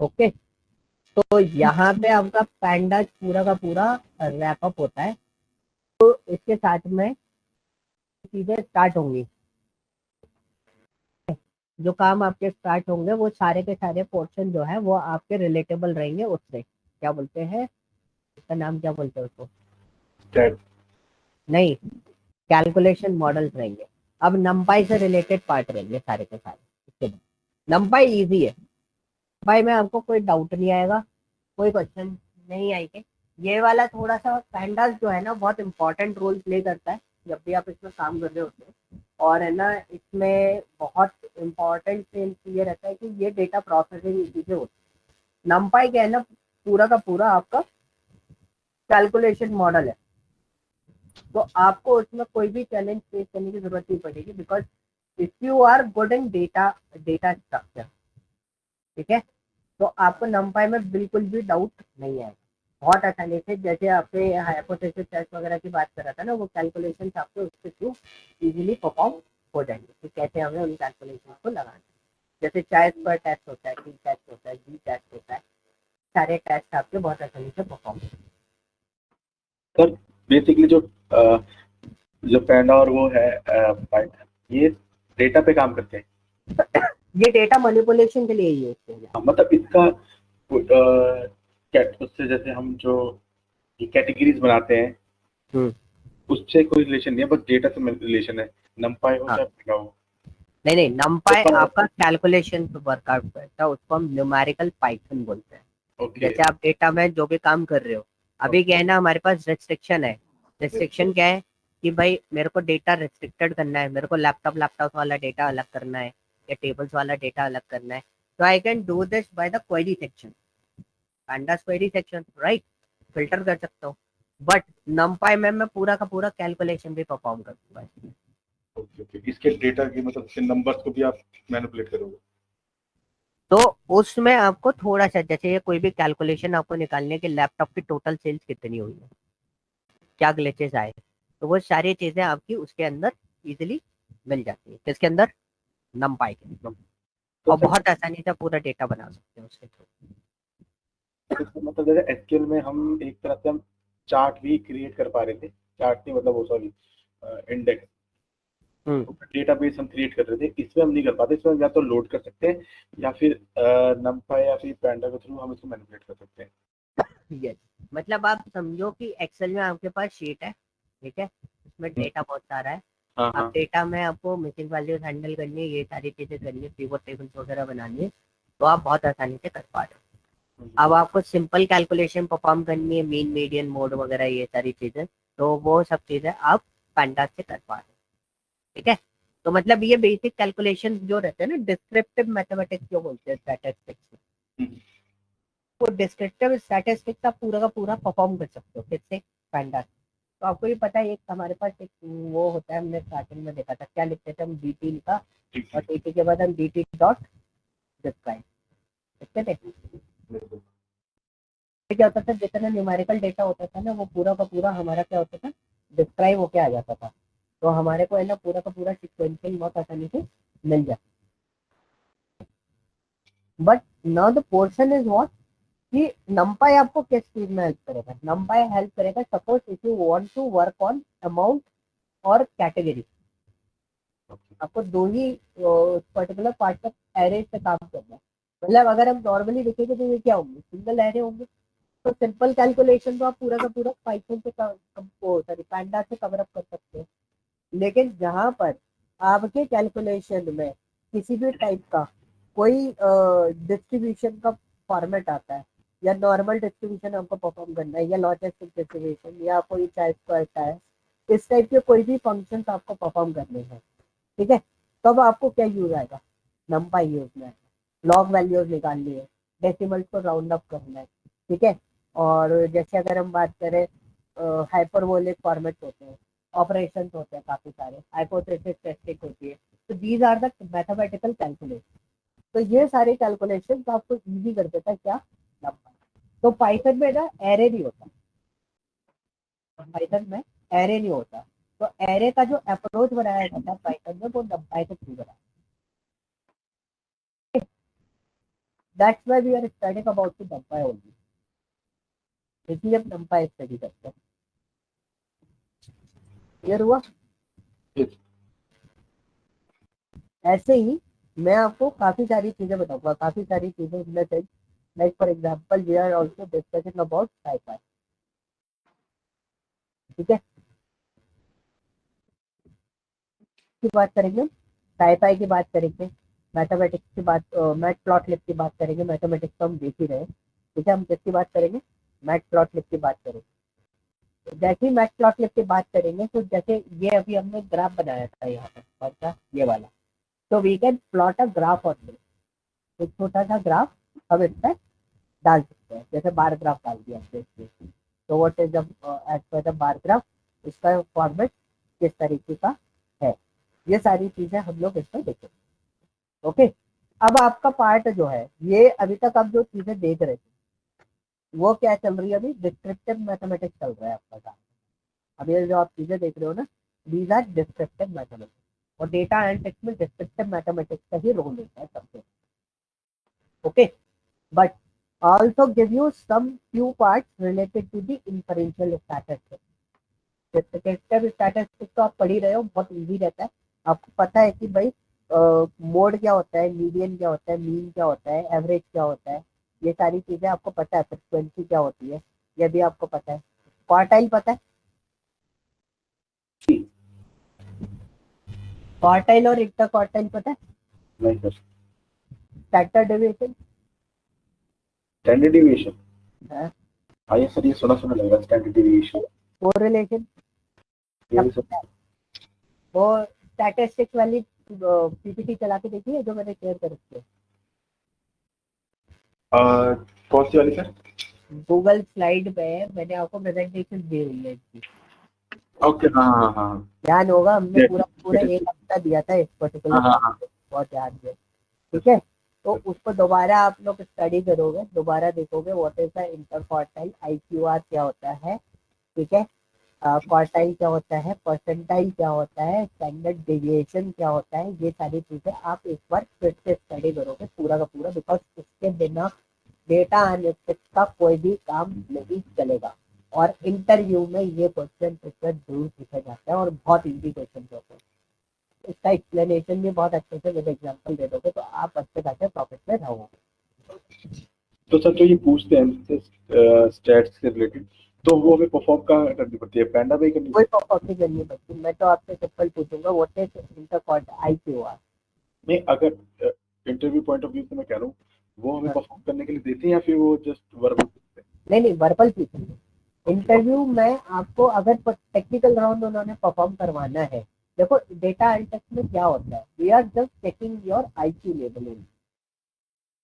ओके, तो यहाँ पे आपका पैंडा पूरा का पूरा रैप अप होता है, तो इसके साथ में चीजें स्टार्ट होंगी। जो काम आपके स्टार्ट होंगे वो सारे के सारे पोर्शन जो है वो आपके रिलेटेबल रहेंगे उससे, क्या बोलते हैं इसका नाम, क्या बोलते हैं उसको?
That
नहीं, कैलकुलेशन मॉडल्स रहेंगे। अब नंपाई से रिलेटेड पार्ट रहेंगे सारे के सारे। इसके बाद नंपाई इजी है, नंपाई में आपको कोई डाउट नहीं आएगा, कोई क्वेश्चन नहीं आएंगे। ये वाला थोड़ा सा पैंडास जो है ना बहुत इंपॉर्टेंट रोल प्ले करता है जब भी आप इसमें काम कर रहे होते हैं, और है ना इसमें बहुत इंपॉर्टेंट ये रहता है कि ये डेटा प्रोसेसिंग चीजें होती है। नंपाई क्या है ना, पूरा का पूरा आपका कैलकुलेशन मॉडल है, तो आपको उसमें कोई भी चैलेंज फेस करने की जरूरत नहीं पड़ेगी, because if you are good in data data structure, ठीक है, तो आपको नंपाई में बिल्कुल भी डाउट नहीं आएगा। बहुत आसानी से, जैसे आपने हाइपोथेसिस टेस्ट वगैरह की बात कर रहा था ना, वो कैलकुलेशन आपके उसके थ्रू इजीली परफॉर्म हो जाएंगे कि कैसे हमें उन कैलकुलेशन को लगाना है। जैसे चाइस पर टेस्ट होता है, टी टेस्ट होता है, जी टेस्ट होता है, सारे टेस्ट आपके बहुत आसानी से परफॉर्म होंगे।
सर बेसिकली जो पैंडा और वो है पाइथन, ये डेटा पे काम करते हैं।
ये डेटा मैनिपुलेशन के लिए यूज किया जाता
मतलब इसका उससे जैसे हम जो कैटेगरीज बनाते हैं
है।
उससे कोई रिलेशन नहीं है, बस डेटा से रिलेशन है। नंपाई हो
हाँ,
चाहे पैंडा हो।
नहीं नहीं, नंपाई
तो
आपका कैलकुलेशन पे वर्कआउट करता है, उसको हम न्यूमेरिकल पाइथन बोलते हैं।
ओके
जैसे आप डेटा में जो भी काम कर रहे हो, अभी क्या है ना हमारे पास रेस्ट्रिक्शन है। रेस्ट्रिक्शन क्या है कि भाई मेरे को डेटा रिस्ट्रिक्टेड करना है, मेरे को लैपटॉप वाला डेटा अलग करना है या टेबल्स वाला डेटा अलग करना है, तो I can do this by the query section, pandas query section, right, filter कर सकता हूँ। बट numpy में मैं पूरा का पूरा कैलकुलेशन भी परफॉर्म कर दूंगा।
ओके ओके, इसके डेटा की मतलब इसके नंबर्स को भी आप मैनिपुलेट करोगे?
तो उसमें आपको थोड़ा सा, जैसे ये कोई भी कैलकुलेशन आपको निकालने के, लैपटॉप की टोटल सेल्स कितनी हुई है, क्या ग्लिचेस आए, तो वो सारी चीजें आपकी उसके अंदर इजिली मिल जाती है, किसके अंदर, numpy के अंदर।
तो
और
सर
बहुत आसानी से पूरा डेटा बना सकते हैं उसके थ्रू।
मतलब जैसे एसक्यूएल में हम एक तरह से हम चार्ट भी क्रिएट कर पा रहे थे, चार्ट नहीं मतलब वो सॉरी इंडेक्स, डेटाबेस हम क्रिएट कर रहे थे, इसमें हम नहीं कर पाते। इसमें या तो लोड कर सकते हैं या फिर numpy या फिर पैंडा के थ्रू हम इसको मैनिपुलेट कर सकते हैं।
यस, मतलब आप समझो कि एक्सेल में आपके पास शीट है, ठीक है, उसमें डेटा बहुत सारा है।
हाँ
अब
हाँ।
डेटा में आपको मिसिंग वैल्यूज हैंडल करनी है, ये सारी चीजें करनी है, पिवट टेबल्स वगैरह बनानी है, तो आप बहुत आसानी से कर पा रहे हो। अब आपको सिंपल कैलकुलेशन परफॉर्म करनी है, मीन मीडियन मोड वगैरह ये सारी चीजें, तो वो सब चीजें आप pandas से कर पा रहे हो, ठीक है। तो मतलब ये बेसिक कैलकुलेशन जो रहते हैं ना, डिस्क्रिप्टिव मैथमेटिक्स जो बोलते हैं स्टैटिस्टिक्स में, वो डिस्क्रिप्टिव स्टैटिस्टिक्स आप पूरा का पूरा परफॉर्म कर सकते हो किससे, pandas। तो आपको ये पता है, एक हमारे पास एक वो होता है, हमने स्टार्टिंग में देखा था, क्या लिखते थे हम, dt लिखा, और dt के बाद हम dt डॉट डिस्क्राइब लिखते थे। क्या होता था, जितना न्यूमेरिकल डेटा होता था ना, वो पूरा का पूरा हमारा क्या होता था, डिस्क्राइब होके आ जाता था। तो हमारे को है ना पूरा का पूरा सिक्वेंशियल बहुत आसानी से मिल जाता। But now the portion is what, कि numpy आपको किस चीज में हेल्प करेगा, numpy हेल्प करेगा suppose if you want to work on amount और कैटेगरी, आपको दो ही पर्टिकुलर पार्ट तक एरे से काम करना है। मतलब अगर हम नॉर्मली देखेंगे तो ये क्या होंगे, सिंगल एरे होंगे, तो सिंपल कैलकुलेशन तो आप पूरा का पूरा पाइथन से सॉरी पैंडा से कवर अप कर सकते हैं। लेकिन जहां पर आपके कैलकुलेशन में किसी भी टाइप का कोई डिस्ट्रीब्यूशन का फॉर्मेट आता है, या नॉर्मल डिस्ट्रीब्यूशन आपको परफॉर्म करना है, या लॉजिस्टिक डिस्ट्रीब्यूशन, या कोई टाइप का ऐसा है, इस टाइप के कोई भी फंक्शन आपको परफॉर्म करने हैं, ठीक है, तब आपको क्या यूज आएगा, numpy यूज में आएगा। लॉग वैल्यूज निकालनी है, डेसिमल्स को राउंड अप करना है, ठीक है। और जैसे अगर हम बात करें, हाइपरबोलिक फॉर्मेट होते हैं, ऑपरेशंस होते हैं काफी सारे, हाइपोथेसिस टेस्टिंग होती है, तो these are the mathematical calculation. तो ये सारे कैलकुलेशन आपको इजी कर देता है क्या, numpy। तो पाइथन में ना एरे नहीं होता, पाइथन में एरे नहीं होता, तो एरे का जो अप्रोच बनाया जाता है पाइथन में, वो numpy के थ्रू बनाया। That's why we are studying about the numpy only, इसलिए हम numpy स्टडी करते हैं। क्लियर हुआ?
Yes.
ऐसे ही मैं आपको काफी सारी चीजें बताऊंगा, काफी सारी चीजें इसमें से, like for example we are also discussing about SciPy, ठीक है, की बात करेंगे, साइफाई की बात करेंगे, मैथमेटिक्स की बात, मैथ प्लॉट लिप की बात करेंगे, मैथमेटिक्स तो हम देख ही रहे हैं, ठीक है, हम किसकी बात करेंगे, मैथ प्लॉट लिप की बात करेंगे। तो जैसे ही मैथ प्लॉट लिप की बात करेंगे, तो जैसे ये अभी हमने ग्राफ बनाया था यहाँ पर, कौन सा, ये वाला, तो we can plot a graph on this, एक छोटा सा ग्राफ हम इस पर डाल सकते हैं, जैसे बार ग्राफ डाल दिया हमने। तो what is as per the bar graph, इसका फॉर्मेट किस तरीके का है, ये सारी चीजें हम लोग इसमें देखेंगे, ओके। अब आपका पार्ट जो है, ये अभी तक आप जो चीजें देख रहे थे, वो क्या चल रही है, अभी डिस्क्रिप्टिव मैथमेटिक्स चल रहा है आपका काम। अभी ये जो आप चीजें देख रहे हो ना, दीज आर डिस्क्रिप्टिव मैथमेटिक्स, और डेटा एनालिटिक्स में डिस्क्रिप्टिव मैथमेटिक्स का ही रोल होता है सबसे, okay. But also give you some few parts related to the inferential statistics। Descriptive statistics तो आप पढ़ ही रहे हो, बहुत इजी रहता है, आपको पता है कि भाई मोड क्या होता है, मीडियन क्या होता है, मीन क्या होता है, एवरेज क्या होता है, ये सारी चीजें आपको पता है, फ्रिक्वेंसी क्या होती है, ये भी आपको पता है। क्वार्टाइल पता है, क्वार्टाइल और इंटर क्वार्टाइल पता है,
नहीं sir.
Standard deviation,
standard deviation,
हाँ,
हाँ ये सर, ये सुना सुना लग रहा है, स्टैंडर्ड डिविएशन।
कोरिलेशन,
यही सब।
वो स्टैटिस्टिक्स वाली पीपीटी चला के देखिए जो मैंने शेयर कर रखी है,
कौन सी वाली सर?
गूगल स्लाइड पे मैंने आपको प्रेजेंटेशन दी हुई है इसकी।
ओके, हाँ हाँ हाँ
ध्यान होगा हमने
Yes,
पूरा पूरा
it is.
एक हफ्ता दिया था इस पर्टिकुलर
हाँ हाँ
टॉपिक
हाँ
पे, बहुत ध्यान से, ठीक है। तो उसको दोबारा आप लोग स्टडी करोगे, दोबारा देखोगे व्हाट इज द इंटरक्वार्टाइल आईक्यूआर क्या होता है, ठीक है। क्वार्टाइल क्या होता है, परसेंटाइल क्या होता है, स्टैंडर्ड डेविएशन क्या होता है, ये सारी चीजें आप एक बार फिर से स्टडी करोगे पूरा का पूरा, बिकॉज इसके बिना डेटा एनालिटिक्स का कोई भी काम नहीं चलेगा। और इंटरव्यू में ये क्वेश्चन पेपर जरूर पूछा जाता है और बहुत इजी क्वेश्चन होते हैं। इसका एक्सप्लेनेशन भी बहुत अच्छे से विद एग्जांपल दे दोगे तो आप अच्छे खासे प्रॉफिट में रहोगे।
तो सर जो ये पूछते हैं स्टैट्स से रिलेटेड, तो वो हमें परफॉर्म कहाँ करनी पड़ती है? पैंडा पे ही करनी
कोई
पड़ती
परफॉर्म नहीं करनी पड़ती, मैं तो आपसे सिंपल पूछूंगा व्हाट इज इंटरक्वार्टाइल आईक्यूआर।
है? नहीं, अगर इंटरव्यू पॉइंट ऑफ व्यू से मैं कह रहा हूँ, वो हमें परफॉर्म करने के लिए देते हैं या फिर वो जस्ट वर्बल पूछते
नहीं नहीं, वर्बल पूछेंगे।
हैं?
इंटरव्यू में आपको अगर टेक्निकल राउंड उन्होंने परफॉर्म करवाना है, देखो डेटा एनालिटिक्स में क्या होता है, we are just checking your IQ leveling,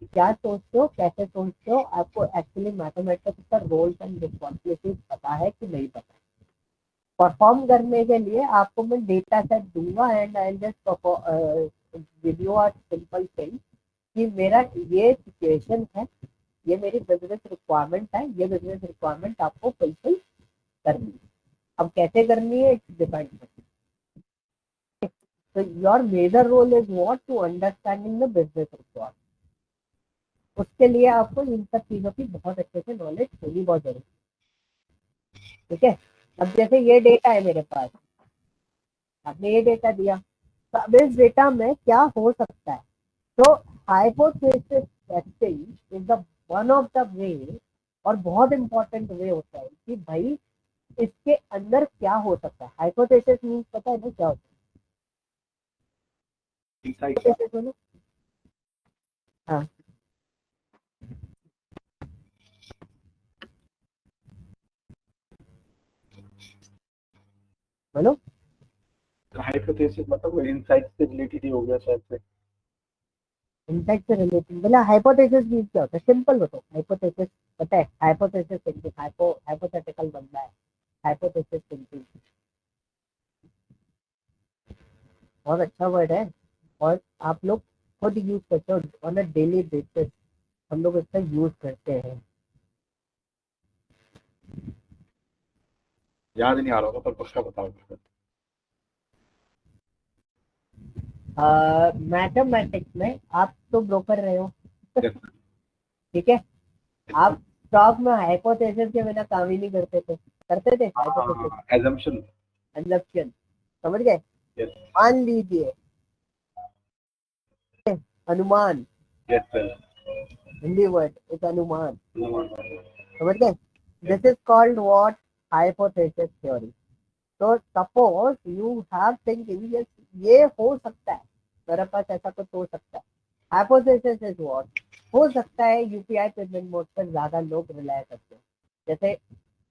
क्या सोचते हो, कैसे सोचते हो, आपको एक्चुअली मैथमेटिक्स का रोल्स एंड रिस्पॉन्सिबिलिटीज पता है कि नहीं पता। परफॉर्म करने के लिए आपको मैं डेटा सेट दूंगा and I just give you a simple thing कि मेरा ये सिचुएशन है, ये मेरी बिजनेस रिक्वायरमेंट है, ये बिजनेस रिक्वायरमेंट आपको फुलफिल करनी है। अब कैसे करनी है इट्स डिपेंड। तो your major role is what, to understanding the business requirement. उसके लिए आपको इन सब चीजों की बहुत अच्छे से नॉलेज होनी बहुत जरूरी है, ठीक है। अब जैसे ये डेटा है मेरे पास, आपने ये डेटा दिया, तो अब इस डेटा में क्या हो सकता है, तो hypothesis testing is the one of the way, और बहुत इंपॉर्टेंट वे होता है कि भाई इसके अंदर क्या हो सकता है। हाइपोथेसिस मींस पता है ना क्या होता
Insight.
है, hypothesis बोलो। हाँ बोलो।
हाइपोथेसिस मतलब वो इनसाइट से रिलेटेड ही हो गया शायद से।
इनसाइट से रिलेटेड बोला, हाइपोथेसिस मींस क्या होता है, सिंपल बताओ। हाइपोथेसिस पता है, हाइपोथेसिस थिंकिंग, हाइपोथेटिकल बनता है, हाइपोथेसिस थिंकिंग बहुत अच्छा वर्ड है, और आप लोग खुद यूज करते हो ऑन अ डेली बेसिस, हम लोग इसका यूज करते हैं।
याद नहीं आ रहा होगा पर पक्का बताओ।
मैथमेटिक्स में आप तो ब्रोकर रहे हो,
Yes,
ठीक है। आप स्टॉक में हाइपोथेसिस के बिना काम ही नहीं करते थे, करते थे हाइपोथेसिस
हाँ, assumption.
एजम्पशन, समझ गए।
Yes,
मान लीजिए, अनुमान,
yes sir.
हिंदी वर्ड एक अनुमान, समझ गए। This is called what, hypothesis theory. तो सपोज यू हैव थिंकिंग, ये हो सकता है, मेरे पास ऐसा कुछ हो सकता है। हाइपोथेसिस इज व्हाट, हो सकता है यूपीआई पेमेंट मोड पर ज्यादा लोग रिलाय करते हैं, जैसे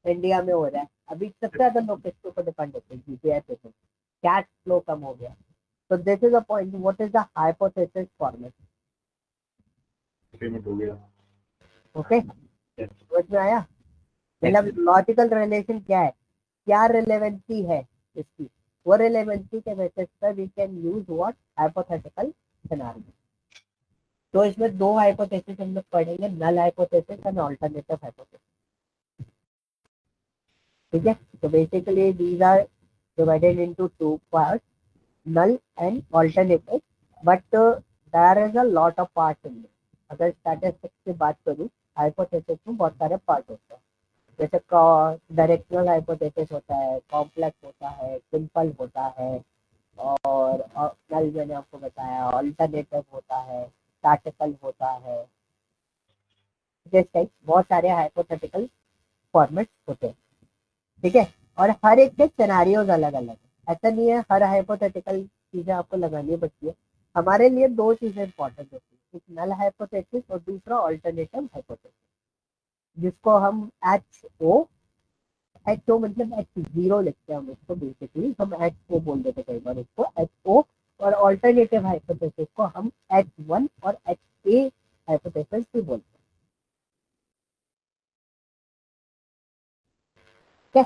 इंडिया में हो रहा है अभी, सबसे ज्यादा लोग किसके ऊपर डिपेंड होते हैं, यूपीआई पेमेंट, कैश फ्लो कम हो गया। तो this is a point, what is the hypothesis format,
payment हो गया।
Okay,
Yes.
समझ में आया। मतलब लॉजिकल रिलेशन क्या है, क्या रिलेवेंसी है इसकी, वो रिलेवेंसी के बेसिस पर we can use what, hypothetical scenario. तो इसमें दो हाइपोथेसिस हम लोग पढ़ेंगे, null hypothesis and alternative hypothesis, ठीक है। तो basically these are divided into two parts, null and alternative, but there is a lot of parts in it. अगर स्टैटिस्टिक्स की बात करूँ, हाइपोथेसिस में बहुत सारे पार्ट होते हैं, जैसे डायरेक्शनल हाइपोथेसिस होता है, कॉम्प्लेक्स होता है, सिंपल होता है, और नल मैंने आपको बताया, अल्टरनेटिव होता है, स्टैटिकल होता है, जिस टाइप बहुत सारे हाइपोथेटिकल फॉर्मेट्स होते हैं, ठीक है। और हर एक के सिनेरियोज अलग अलग है, ऐसा नहीं है हर हाइपोथेटिकल चीजें आपको लगानी पड़ती है। हमारे लिए दो चीजें इंपॉर्टेंट होती है, एक नल हाइपोथेसिस और दूसरा अल्टरनेटिव हाइपोथेसिस, जिसको हम HO एच ओ मतलब H0 लिखते हैं हम इसको, बेसिकली हम HO बोल देते कई बार इसको HO, और ऑल्टरनेटिव हाइपोथेसिस को हम H1 और HA हाइपोथेसिस भी बोलते हैं। क्या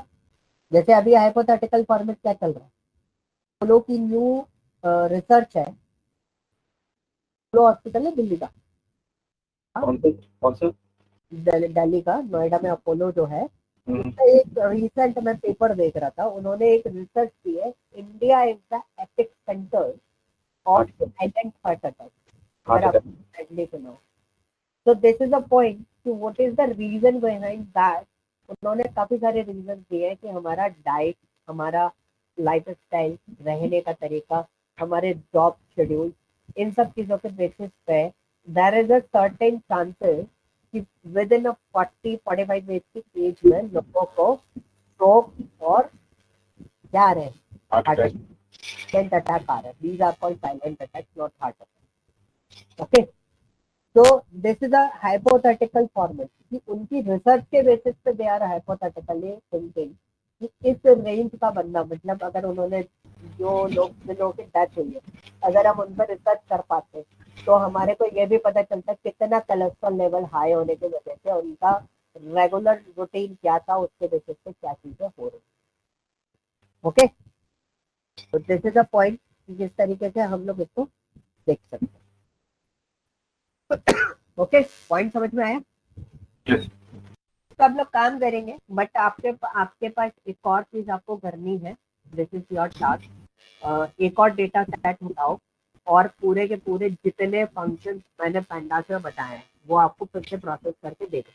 जैसे अभी हाइपोथेटिकल फॉर्मेट क्या चल रहा है, अपोलो की न्यू रिसर्च है, अपोलो हॉस्पिटल है दिल्ली का,
कौन सा?
दिल्ली का नोएडा में अपोलो जो है, उसका एक रिसेंट मैं पेपर देख रहा था, उन्होंने एक रिसर्च की है, India is the epic centre of silent heart attack. अगर आप साइडली सुनो, so this is the point कि what is the reason behind that। उन्होंने काफी सारे रीजन दिए हैं कि हमारा डाइट, हमारा लाइफ स्टाइल, रहने का तरीका, हमारे जॉब शेड्यूल, इन सब चीजों के बेसिस पे there is a certain chances कि विद इन 40-45 एज की एज में लोगों को स्ट्रोक और क्या आ रहे हैं, हार्ट साइलेंट अटैक आ रहे हैं। These are called silent attack, not heart attack. Okay, तो this is a hypothetical format कि उनकी रिसर्च के बेसिस पे दे आर हाइपोथेटिकली थिंकिंग कि इस रेंज का बंदा, मतलब अगर उन्होंने जो लोगों की डेथ हुई है, अगर हम उन पर रिसर्च कर पाते तो हमारे को ये भी पता चलता कितना कोलेस्ट्रॉल लेवल हाई होने की वजह से उनका रेगुलर रूटीन क्या था, उसके बेसिस पे क्या चीजें हो रही। ओके, तो दिस इज अ पॉइंट जिस तरीके से हम लोग इसको देख सकते हैं। ओके, पॉइंट समझ में आया?
Yes.
तो आप लोग काम करेंगे, बट आपके पास एक और चीज आपको करनी है, दिस इज योर टास्क। एक और डेटा सेट उठाओ और पूरे के पूरे जितने फंक्शन मैंने पैंडास में बताए हैं वो आपको फिर से प्रोसेस करके देखो,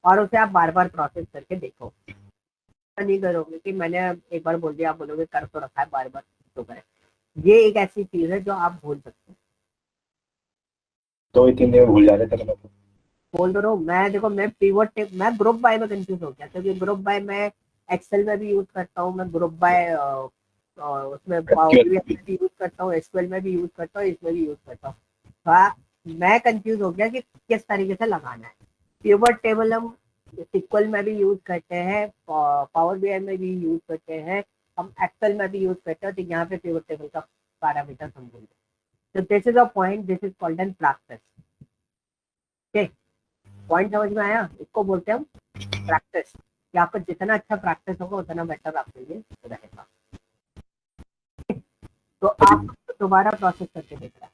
और उसे आप बार बार प्रोसेस करके देखो। नहीं करोगे कि मैंने एक बार बोल दिया, आप बोलोगे कर तो रखा है, बार बार तो करें। ये एक ऐसी चीज है जो आप भूल सकते हैं।
2 ही 3 दिन में भूल जा रहे थे मैं तो।
बोल तो रहा हूँ मैं, देखो मैं पिवट टेबल, मैं ग्रुप बाय में कंफ्यूज हो गया, क्योंकि ग्रुप बाय मैं एक्सेल में भी यूज करता हूँ, मैं ग्रुप बाय उसमें पावर BI में भी यूज करता हूँ, SQL में भी यूज करता हूँ, इसमें भी यूज करता हूँ। मैं कंफ्यूज हो गया कि किस तरीके से लगाना है। पिवट टेबल हम SQL में भी यूज करते हैं, पावर BI में भी यूज करते हैं, हम एक्सेल में भी यूज करते हैं, तो यहाँ पे पिवट टेबल का पैरामीटर समझेंगे। तो this is a point, this is called an practice. Okay, point समझ में आया? इसको बोलते हैं हम प्रैक्टिस, कि आपका जितना अच्छा प्रैक्टिस होगा उतना बेटर आपके लिए रहेगा। तो आप दोबारा प्रोसेस करके देख रहे हैं।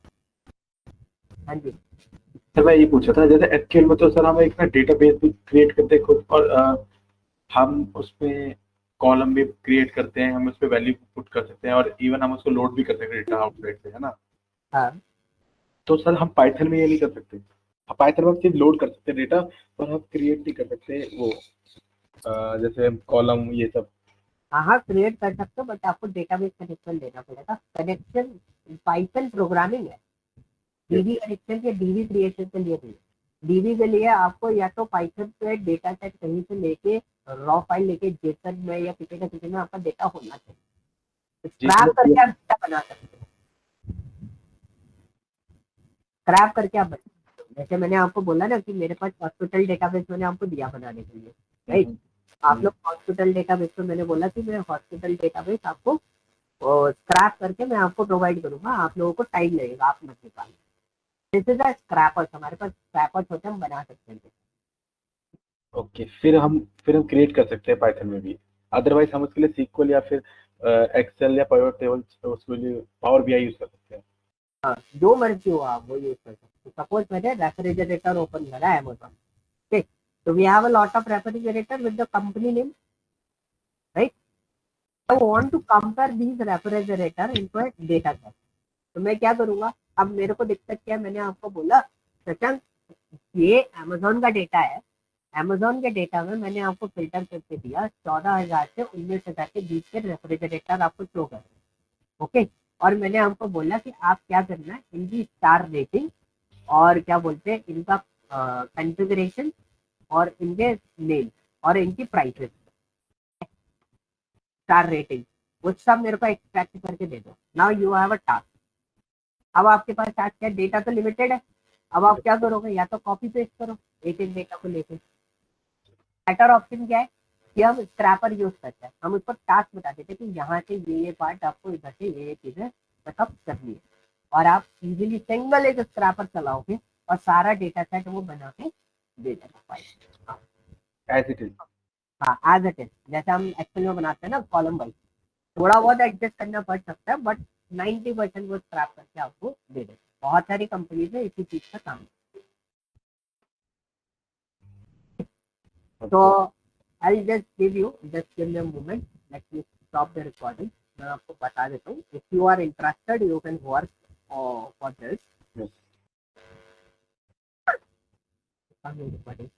हाँ जी,
सर मैं ये पूछा था, जैसे एसक्यूएल में तो सर हम एक ना डेटाबेस भी क्रिएट करते हैं खुद, और हम उसमें कॉलम भी क्रिएट करते हैं, हम उस पर वैल्यू पुट कर सकते हैं, और इवन हम उसको लोड भी कर सकते हैं डेटा आउटसाइड से, है ना?
हाँ
तो सर हम पाइथन में ये नहीं कर सकते? पाइथन में हम सिर्फ लोड कर सकते हैं डेटा, पर हम क्रिएट नहीं कर सकते वो जैसे कॉलम ये सब?
हाँ हाँ, क्रिएट कर सकते हो, बट आपको डेटाबेस कनेक्शन देना पड़ेगा। कनेक्शन पाइथन प्रोग्रामिंग है, डीबी कनेक्शन के डीबी क्रिएशन के लिए नहीं। डीबी के लिए आपको या तो पाइथन पे डेटा सेट कहीं से लेके रॉ फाइल लेके जेसन में या किसी ना किसी में आपका डेटा होना चाहिए, स्क्रैप करके आप डेटा बना सकते हो। स्क्रैप करके आप बना सकते हो। जैसे मैंने आपको बोला ना कि मेरे पास हॉस्पिटल डेटाबेस मैंने आपको दिया बनाने के लिए, राइट? आप लोग हॉस्पिटल डेटाबेस में मैंने बोला कि मैं हॉस्पिटल डेटाबेस आपको स्क्रैप करके मैं आपको प्रोवाइड करूंगा, आप लोगों को टाइम लगेगा, आप मत निकालो। दिस इज अ स्क्रैपर्स, हमारे पास स्क्रैपर्स होते हैं, हम बना सकते हैं।
ओके, फिर हम क्रिएट कर सकते हैं पाइथन में भी। अदरवाइज हम उसके लिए सीक्वल या फिर एक्सेल या पावर टेबल, उसके लिए पावर बीआई यूज कर सकते हैं।
हाँ, जो मर्जी हो आप वो यूज कर सकते हो। सपोज मैंने रेफ्रिजरेटर ओपन करा है अमेजोन, ठीक, तो we have a lot of refrigerator with the company name, right? I want to compare these refrigerator into a data set। तो मैं क्या करूंगा, अब मेरे को दिक्कत क्या है, मैंने आपको बोला सचन ये अमेजोन का डेटा है, अमेजोन के डेटा में मैंने आपको फिल्टर करके दिया 14,000 से 19,000 के बीच के रेफ्रिजरेटर आपको शो कर, ओके। और मैंने आपको बोला कि आप क्या करना है, इनकी स्टार रेटिंग और क्या बोलते हैं इनका कॉन्फ़िगरेशन और इनके नेम और इनकी प्राइसेस, स्टार रेटिंग, वो सब मेरे को एक्सट्रैक्ट करके दे दो। Now you have a task. अब आपके पास टास्क क्या, डेटा तो लिमिटेड है, अब आप क्या करोगे, या तो कॉपी पेस्ट करो एक एक डेटा को लेके। बेटर ऑप्शन क्या है, कि हम स्क्रैपर यूज करते हैं, हम उसको टास्क बता देते हैं कि यहाँ से ये पार्ट आपको इधर से ये चीजें बैकअप करनी है, और आप इजीली सिंगल एक स्क्रैपर चलाओगे और सारा डेटा सेट वो बना के दे देगा फाइल।
As it is.
हाँ एज इट इज, जैसे हम एक्सेल में बनाते हैं ना कॉलम वाइज, थोड़ा बहुत एडजस्ट करना पड़ सकता है बट 90% वो स्क्रैप करके आपको दे देगा। बहुत सारी कंपनीज है इसी चीज का काम। तो I just give you just give me a moment, let me stop the recording. मैं आपको बता देता हूँ, if you are interested you can work for this.
Yes.
Recording